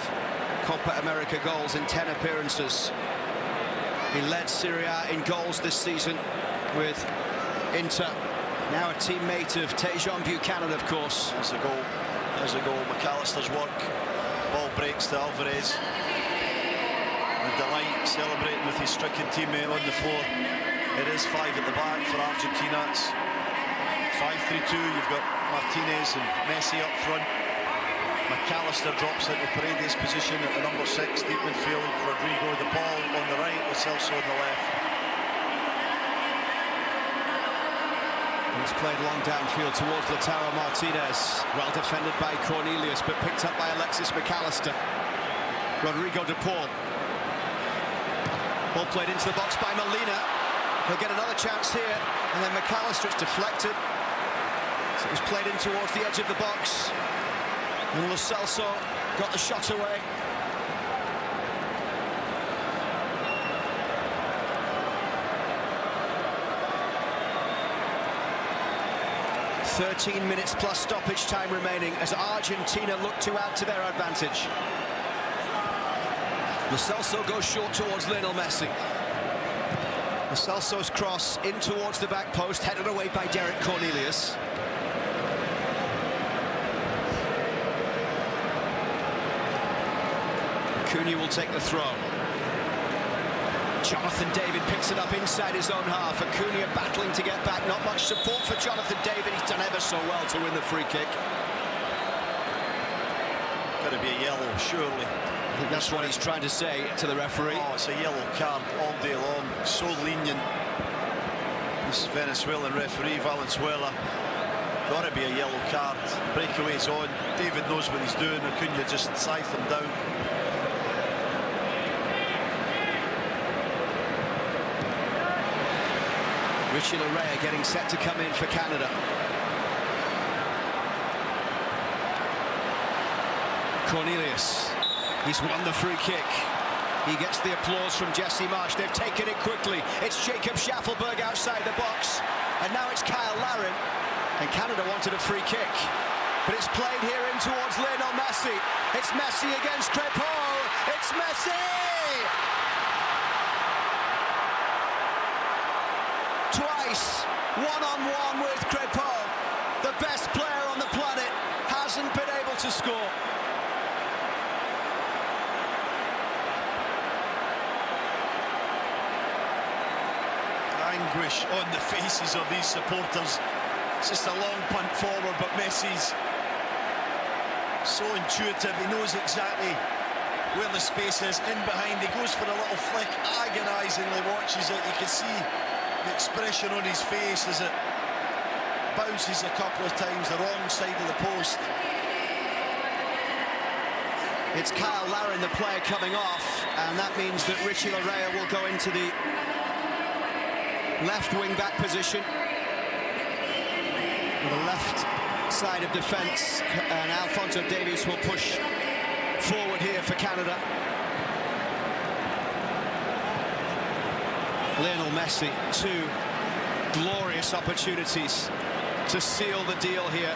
Copa America goals in 10 appearances. He led Serie A in goals this season with Inter. Now a teammate of Tejon Buchanan, of course. There's a goal. There's a goal. McAllister's work. Ball breaks to Alvarez. The delight celebrating with his stricken teammate on the floor. It is 5 at the back for Argentina. It's 5-3-2. You've got Martinez and Messi up front. McAllister drops into Paredes' position at the number 6 deep midfield. Rodrigo de Paul on the right with Celso on the left. It's played long downfield towards Lautaro Martinez. Well defended by Cornelius, but picked up by Alexis McAllister. Rodrigo de Paul. Ball played into the box by Molina. He'll get another chance here, and then McAllister, it's deflected. So it was played in towards the edge of the box. And Lo Celso got the shot away. "13 minutes plus stoppage time remaining as Argentina look to add to their advantage." Lo Celso goes short towards Lionel Messi. Lo Celso's cross in towards the back post, headed away by Derek Cornelius. Acuna will take the throw. Jonathan David picks it up inside his own half. Acuna battling to get back. Not much support for Jonathan David. He's done ever so well to win the free kick. Got to be a yellow, surely. I think that's what he's trying to say to the referee. Oh, it's a yellow card all day long. So lenient. This Venezuelan referee, Valenzuela. Got to be a yellow card. Breakaway's on. David knows what he's doing. Acuna just scythed him down. Richie Larrea getting set to come in for Canada. Cornelius. He's won the free kick. He gets the applause from Jesse Marsh. They've taken it quickly. It's Jacob Schaffelberg outside the box. And now it's Kyle Larin. And Canada wanted a free kick. But it's played here in towards Lionel Messi. It's Messi against Crepeau. It's Messi! Twice, one-on-one with Crepeau. The best player on the planet hasn't been able to score. anguish on the faces of these supporters. It's just a long punt forward, but Messi's so intuitive. He knows exactly where the space is, in behind. He goes for a little flick, agonisingly watches it. You can see the expression on his face as it bounces a couple of times the wrong side of the post. It's Kyle Larin, the player, coming off, and that means that Richie Laryea will go into the left wing-back position. On the left side of defence, and Alphonso Davies will push forward here for Canada. Lionel Messi, 2 glorious opportunities to seal the deal here.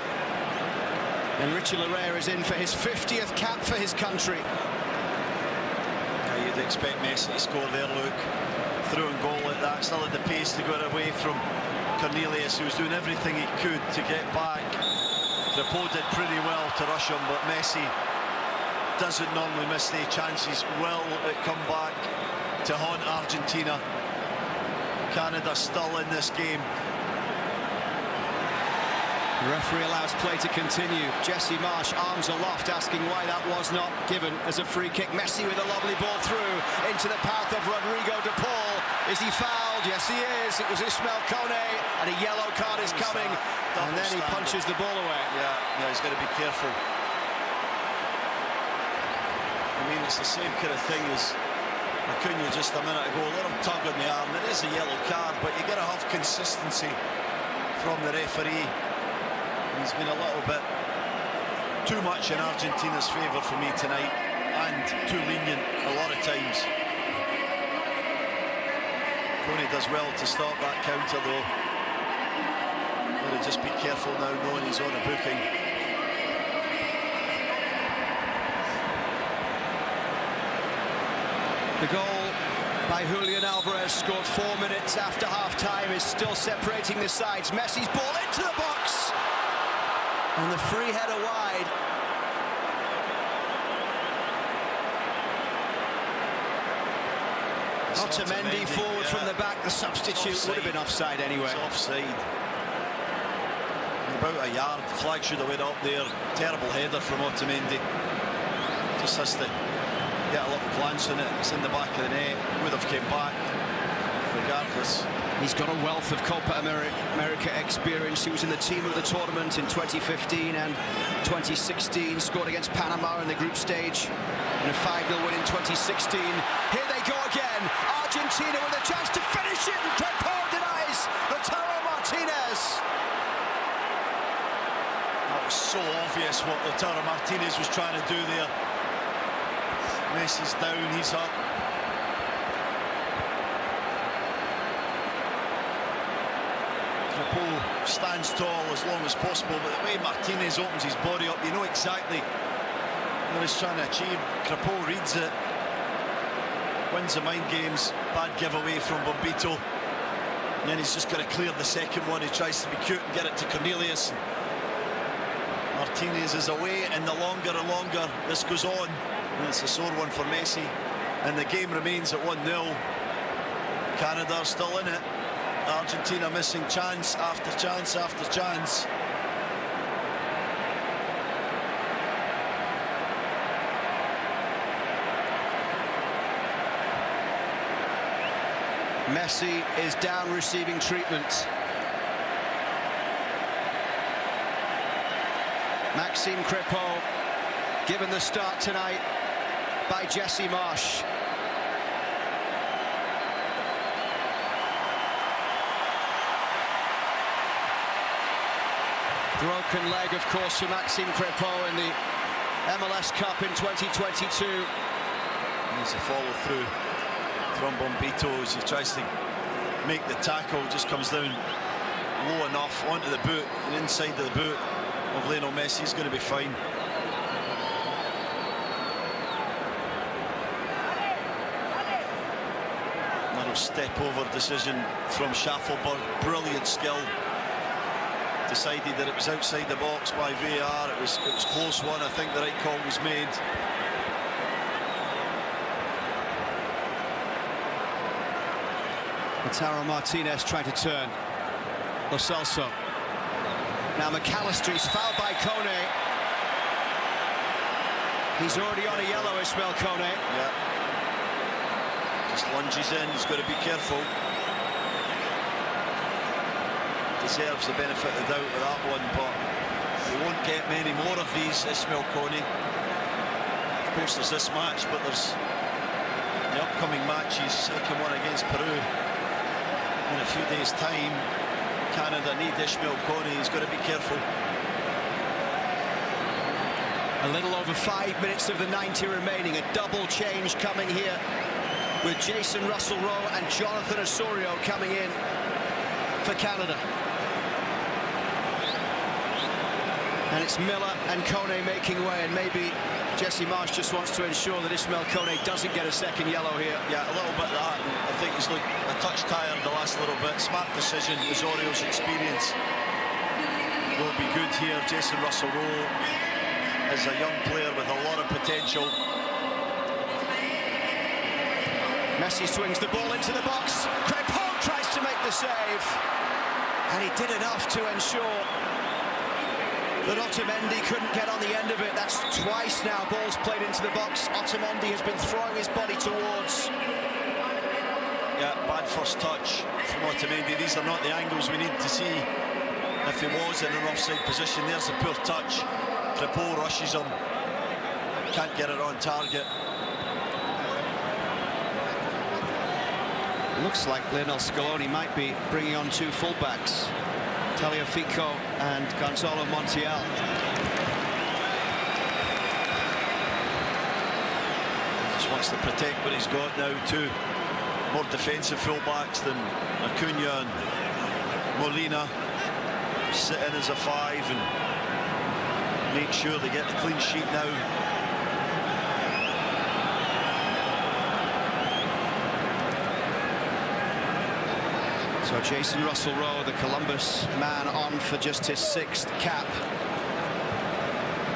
And Richie Laryea is in for his 50th cap for his country. Yeah, you'd expect Messi to score there, Luke. Through and goal like that, still at the pace to go away from Cornelius, who was doing everything he could to get back. Crepeau did pretty well to rush him, but Messi doesn't normally miss the chances. Will it come back to haunt Argentina? Canada still in this game. The referee allows play to continue. Jesse Marsch, arms aloft, asking why that was not given as a free kick. Messi with a lovely ball through into the path of Rodrigo de Paul. Is he fouled? Yes, he is. It was Ismael Kone, and a yellow card is coming. And then he punches the ball away. Yeah, he's got to be careful. I mean, it's the same kind of thing as Acuna just a minute ago. A little tug on the arm. It is a yellow card, but you got to have consistency from the referee. He's been a little bit too much in Argentina's favour for me tonight, and too lenient a lot of times. Kone does well to stop that counter, though. Got to just be careful now, knowing he's on a booking. The goal by Julian Alvarez, scored 4 minutes after half-time, is still separating the sides. Messi's ball into the box, and the free header wide. Otamendi forward from the back. The substitute would have been offside anyway. It's offside. About a yard. The flag should have went up there. Terrible header from Otamendi. Just has to get a little glance on it. It's in the back of the net. Would have came back regardless. He's got a wealth of Copa America experience. He was in the team of the tournament in 2015 and 2016. Scored against Panama in the group stage in a 5-0 win in 2016. Here they go again. Argentina with a chance to finish it. And Crepeau denies Lautaro Martinez. That was so obvious what Lautaro Martinez was trying to do there. Messi's down, he's up. Crepeau stands tall as long as possible, but the way Martinez opens his body up, you know exactly what he's trying to achieve. Crepeau reads it, wins the mind games. Bad giveaway from Bombito, and then he's just got to clear the second one. He tries to be cute and get it to Cornelius. Martinez is away, and the longer and longer this goes on, and it's a sore one for Messi, and the game remains at 1-0. Canada still in it. Argentina missing chance after chance after chance. Messi is down receiving treatment. Maxime Crepeau given the start tonight by Jesse Marsch. Broken leg, of course, for Maxime Crepeau in the MLS Cup in 2022. Needs to follow through from Bombito as he tries to make the tackle. Just comes down low enough onto the boot, and inside of the boot of Lionel Messi. He's going to be fine. Another step over decision from Schaffelberg. Brilliant skill. Decided that it was outside the box by VAR. It was close one. I think the right call was made. Lautaro Martinez trying to turn. Lo Celso. Now McAllister is fouled by Kone. He's already on a yellow, Ismail Kone. Yeah. Just lunges in, he's got to be careful. Deserves the benefit of the doubt with that one, but we won't get many more of these, Ismail Kone. Of course there's this match, but there's the upcoming matches, second one against Peru in a few days' time. Canada need Ismail Kone, he's got to be careful. A little over 5 minutes of the 90 remaining. A double change coming here with Jason Russell-Rowe and Jonathan Osorio coming in for Canada. And it's Miller and Kone making way, and maybe Jesse Marsh just wants to ensure that Ismail Kone doesn't get a second yellow here. Yeah, a little bit of that. I think he's looked a touch tired the last little bit. Smart decision. Osorio's experience will be good here. Jason Russell-Rowe is a young player with a lot of potential. Messi swings the ball into the box. Crépin tries to make the save, and he did enough to ensure that Otamendi couldn't get on the end of it. That's twice now balls played into the box. Otamendi has been throwing his body towards. Yeah, bad first touch from Otamendi. These are not the angles we need to see. If he was in an offside position, there's a poor touch. Crépin rushes him. Can't get it on target. Looks like Lionel Scaloni might be bringing on two fullbacks, Tagliafico and Gonzalo Montiel. Just wants to protect what he's got now. Two more defensive fullbacks than Acuna and Molina. Sit in as a 5 and make sure they get the clean sheet now. So Jason Russell-Rowe, the Columbus man, on for just his 6th cap.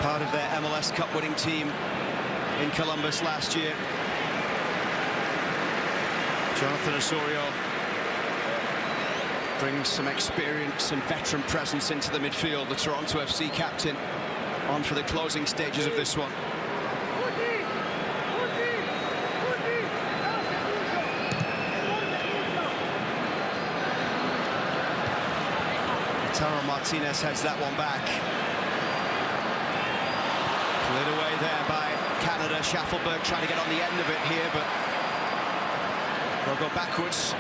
Part of their MLS Cup winning team in Columbus last year. Jonathan Osorio brings some experience and veteran presence into the midfield. The Toronto FC captain on for the closing stages of this one. Lautaro Martinez heads that one back. Cleared away there by Canada. Schaffelberg trying to get on the end of it here, but they'll go backwards.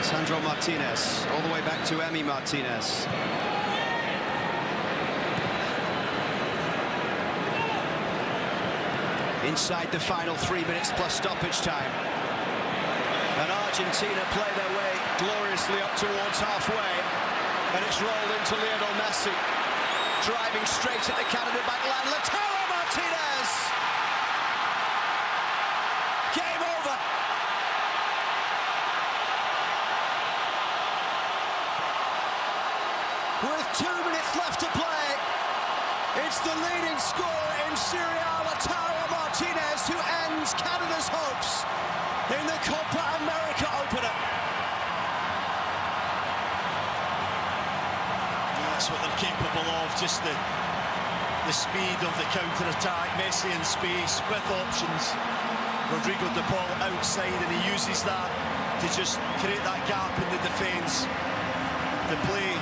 Sandro Martinez, all the way back to Emi Martinez. Inside the final 3 minutes plus stoppage time. And Argentina play their way gloriously up towards halfway. And it's rolled into Lionel Messi. Driving straight at the Canada backline. Lautaro Martinez! Game over! With 2 minutes left to play, it's the leading scorer in Serie A, Lautaro Martinez, who ends Canada's hopes in the Copa America opener. That's what they're capable of, just the speed of the counter-attack. Messi in space with options. Rodrigo de Paul outside, and he uses that to just create that gap in the defence. To play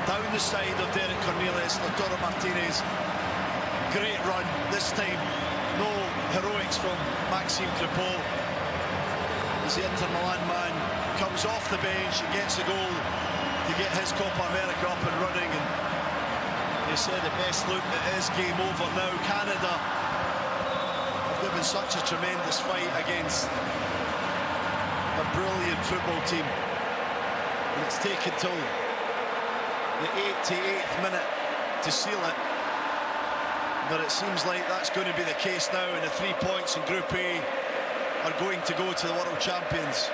down the side of Derek Cornelius. Lautaro Martinez, great run this time. No heroics from Maxime Crépin. As the Inter Milan man comes off the bench and gets a goal to get his Copa America up and running. And they said the best look, it is game over now. Canada have given such a tremendous fight against a brilliant football team. And it's taken till the 88th minute to seal it. But it seems like that's going to be the case now, and the 3 points in Group A are going to go to the world champions.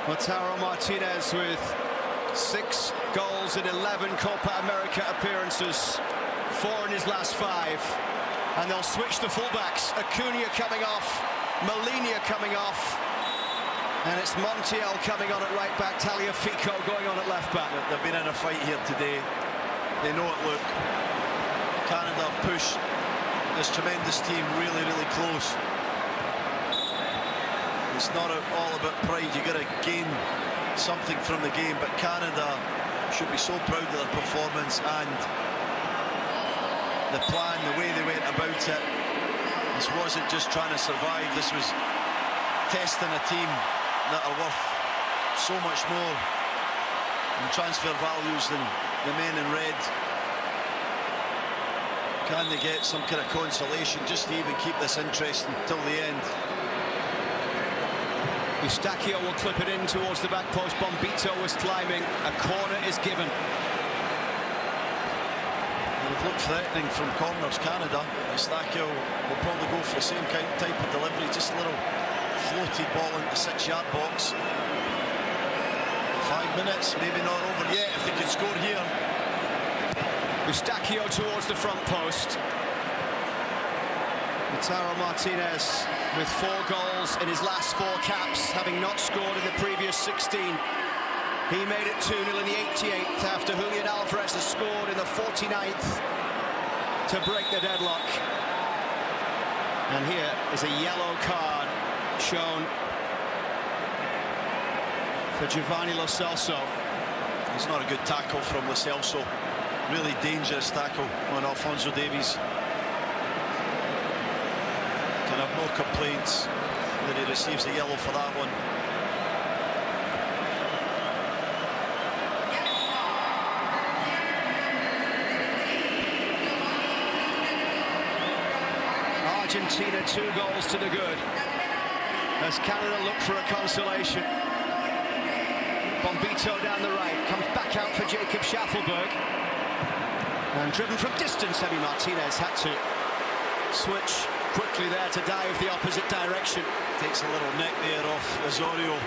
Lautaro Martinez with 6 goals in 11 Copa America appearances, 4 in his last 5. And they'll switch the fullbacks. Acuna coming off, Molina coming off, and it's Montiel coming on at right back, Tagliafico going on at left back. They've been in a fight here today. They know it, look. Canada have pushed this tremendous team really, really close. It's not all about pride. You got to gain something from the game, but Canada should be so proud of their performance and the plan, the way they went about it. This wasn't just trying to survive. This was testing a team that are worth so much more in transfer values than the men in red. Can they get some kind of consolation just to even keep this interesting till the end? Eustachio will clip it in towards the back post. Bombito was climbing. A corner is given. They've looked threatening from corners, Canada. Eustachio will probably go for the same type of delivery, just a little floated ball into the 6-yard box. 5 minutes, maybe not over yet if they could score here. Eustachio towards the front post. Lautaro Martinez with 4 goals in his last 4 caps, having not scored in the previous 16. He made it 2-0 in the 88th after Julian Alvarez has scored in the 49th to break the deadlock. And here is a yellow card shown for Giovanni Lo Celso. It's not a good tackle from Lo Celso. Really dangerous tackle on Alphonso Davies. Can have no complaints that he receives a yellow for that one. Argentina 2 goals to the good as Canada look for a consolation. Bombito down the right, comes back out for Jacob Schaffelberg, and driven from distance. Emi Martinez had to switch quickly there to dive the opposite direction. Takes a little neck there off Osorio.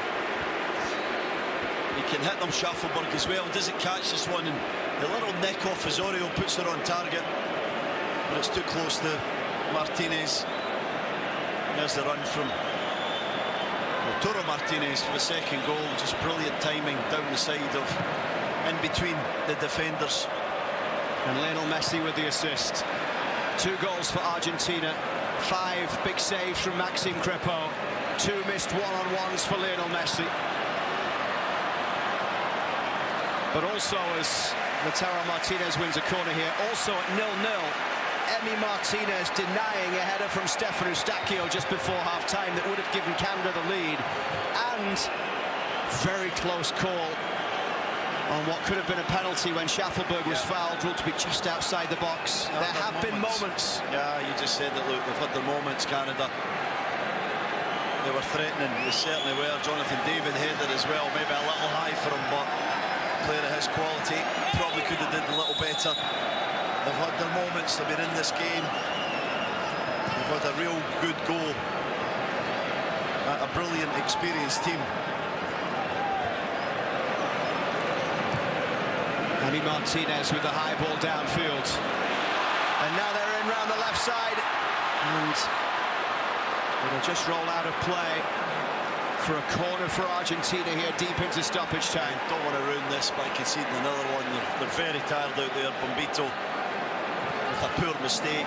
He can hit them, Schaffelberg, as well. Doesn't catch this one, and the little neck off Osorio puts it on target, but it's too close to Martinez. There's the run from Lautaro Martinez for the second goal. Just brilliant timing down the side of, in between the defenders. And Lionel Messi with the assist. 2 goals for Argentina. 5 big saves from Maxime Crepeau. 2 missed one-on-ones for Lionel Messi. But also, as Lautaro Martinez wins a corner here, also at 0-0, Emi Martinez denying a header from Stefan Eustachio just before half-time that would have given Canada the lead. And very close call on what could have been a penalty when Schaffelberg was fouled, ruled to be just outside the box. There have been moments. Yeah, you just said that, look, they've had their moments, Canada. They were threatening, they certainly were. Jonathan David headed as well, maybe a little high for him, but player of his quality probably could have did a little better. They've had their moments, they've been in this game. They've had a real good goal. A brilliant, experienced team. Emi Martinez with the high ball downfield. And now they're in round the left side. And it'll just roll out of play for a corner for Argentina here deep into stoppage time. Don't want to ruin this by conceding another one. They're very tired out there. Bombito with a poor mistake.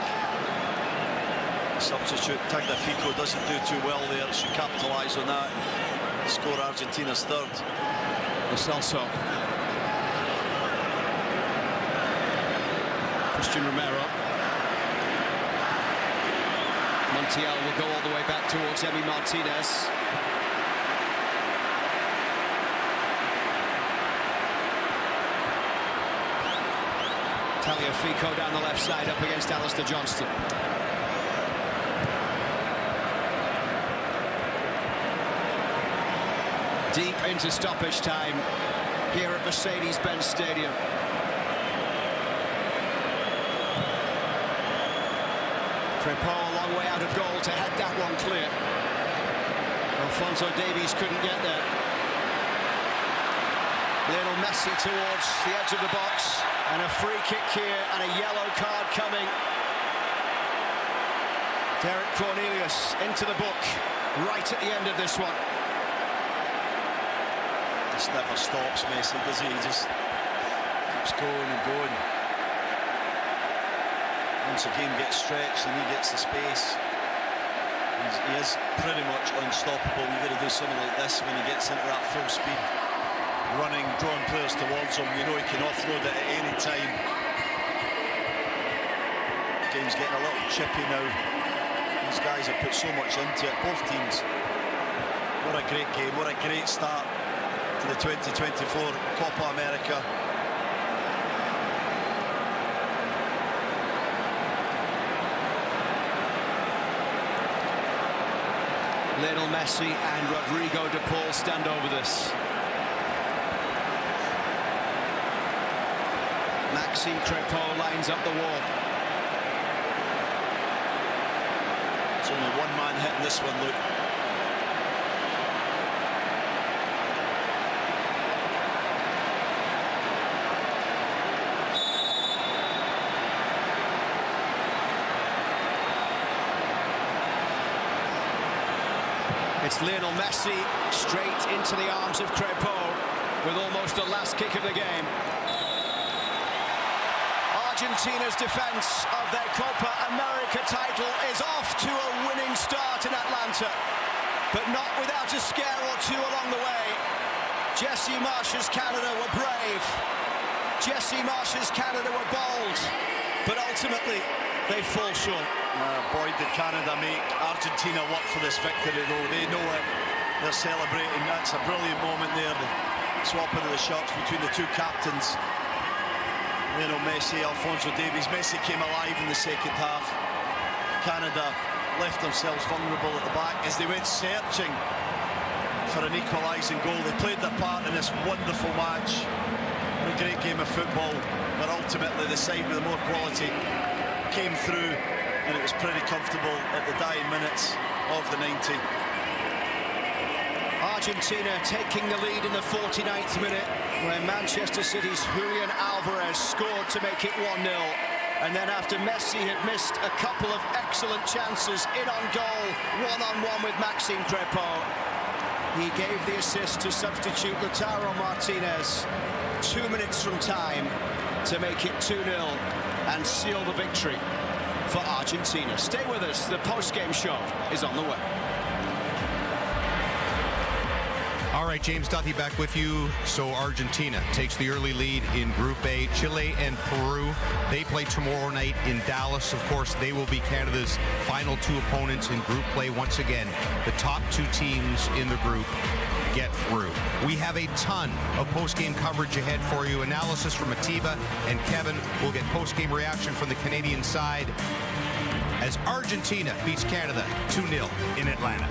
Substitute Tagliafico doesn't do too well there. Should capitalise on that. Score Argentina's 3rd. Lo Celso. Christian Romero. Montiel will go all the way back towards Emi Martinez. Tagliafico down the left side up against Alistair Johnston. Deep into stoppage time here at Mercedes-Benz Stadium. Crepeau a long way out of goal to head that one clear. Alphonso Davies couldn't get there. Lionel Messi towards the edge of the box, and a free kick here and a yellow card coming Derek Cornelius into the book right at the end of this one. Just never stops, Messi, does he? He just keeps going and going. Once the game gets stretched and he gets the space, he is pretty much unstoppable. You've got to do something like this when he gets into that full speed, running, drawing players towards him. You know he can offload it at any time. The game's getting a little chippy now. These guys have put so much into it, both teams. What a great game, what a great start to the 2024 Copa America. Lionel Messi and Rodrigo de Paul stand over this. Maxime Crépeau lines up the wall. It's only one man hitting this one, Luke. It's Lionel Messi straight into the arms of Crépeau with almost the last kick of the game. Argentina's defense of their Copa America title is off to a winning start in Atlanta, but not without a scare or two along the way. Jesse Marsh's Canada were brave. Jesse Marsh's Canada were bold, but ultimately they fall short. Boy, did Canada make Argentina work for this victory, though. They know it. They're celebrating. That's a brilliant moment there. The swapping of the shots between the two captains. Lionel Messi, Alphonso Davies. Messi came alive in the second half. Canada left themselves vulnerable at the back as they went searching for an equalising goal. They played their part in this wonderful match. What a great game of football. But ultimately, the side with the more quality came through, and it was pretty comfortable at the dying minutes of the 90. Argentina taking the lead in the 49th minute when Manchester City's Julian Alvarez scored to make it 1-0. And then after Messi had missed a couple of excellent chances in on goal, one-on-one with Maxime Crépeau, he gave the assist to substitute Lautaro Martinez 2 minutes from time to make it 2-0 and seal the victory for Argentina. Stay with us, the post-game show is on the way. All right, James Duthie back with you. So Argentina takes the early lead in Group A. Chile and Peru, they play tomorrow night in Dallas. Of course, they will be Canada's final two opponents in group play. Once again, the top two teams in the group get through. We have a ton of post-game coverage ahead for you. Analysis from Atiba and Kevin. We'll get post-game reaction from the Canadian side as Argentina beats Canada 2-0 in Atlanta.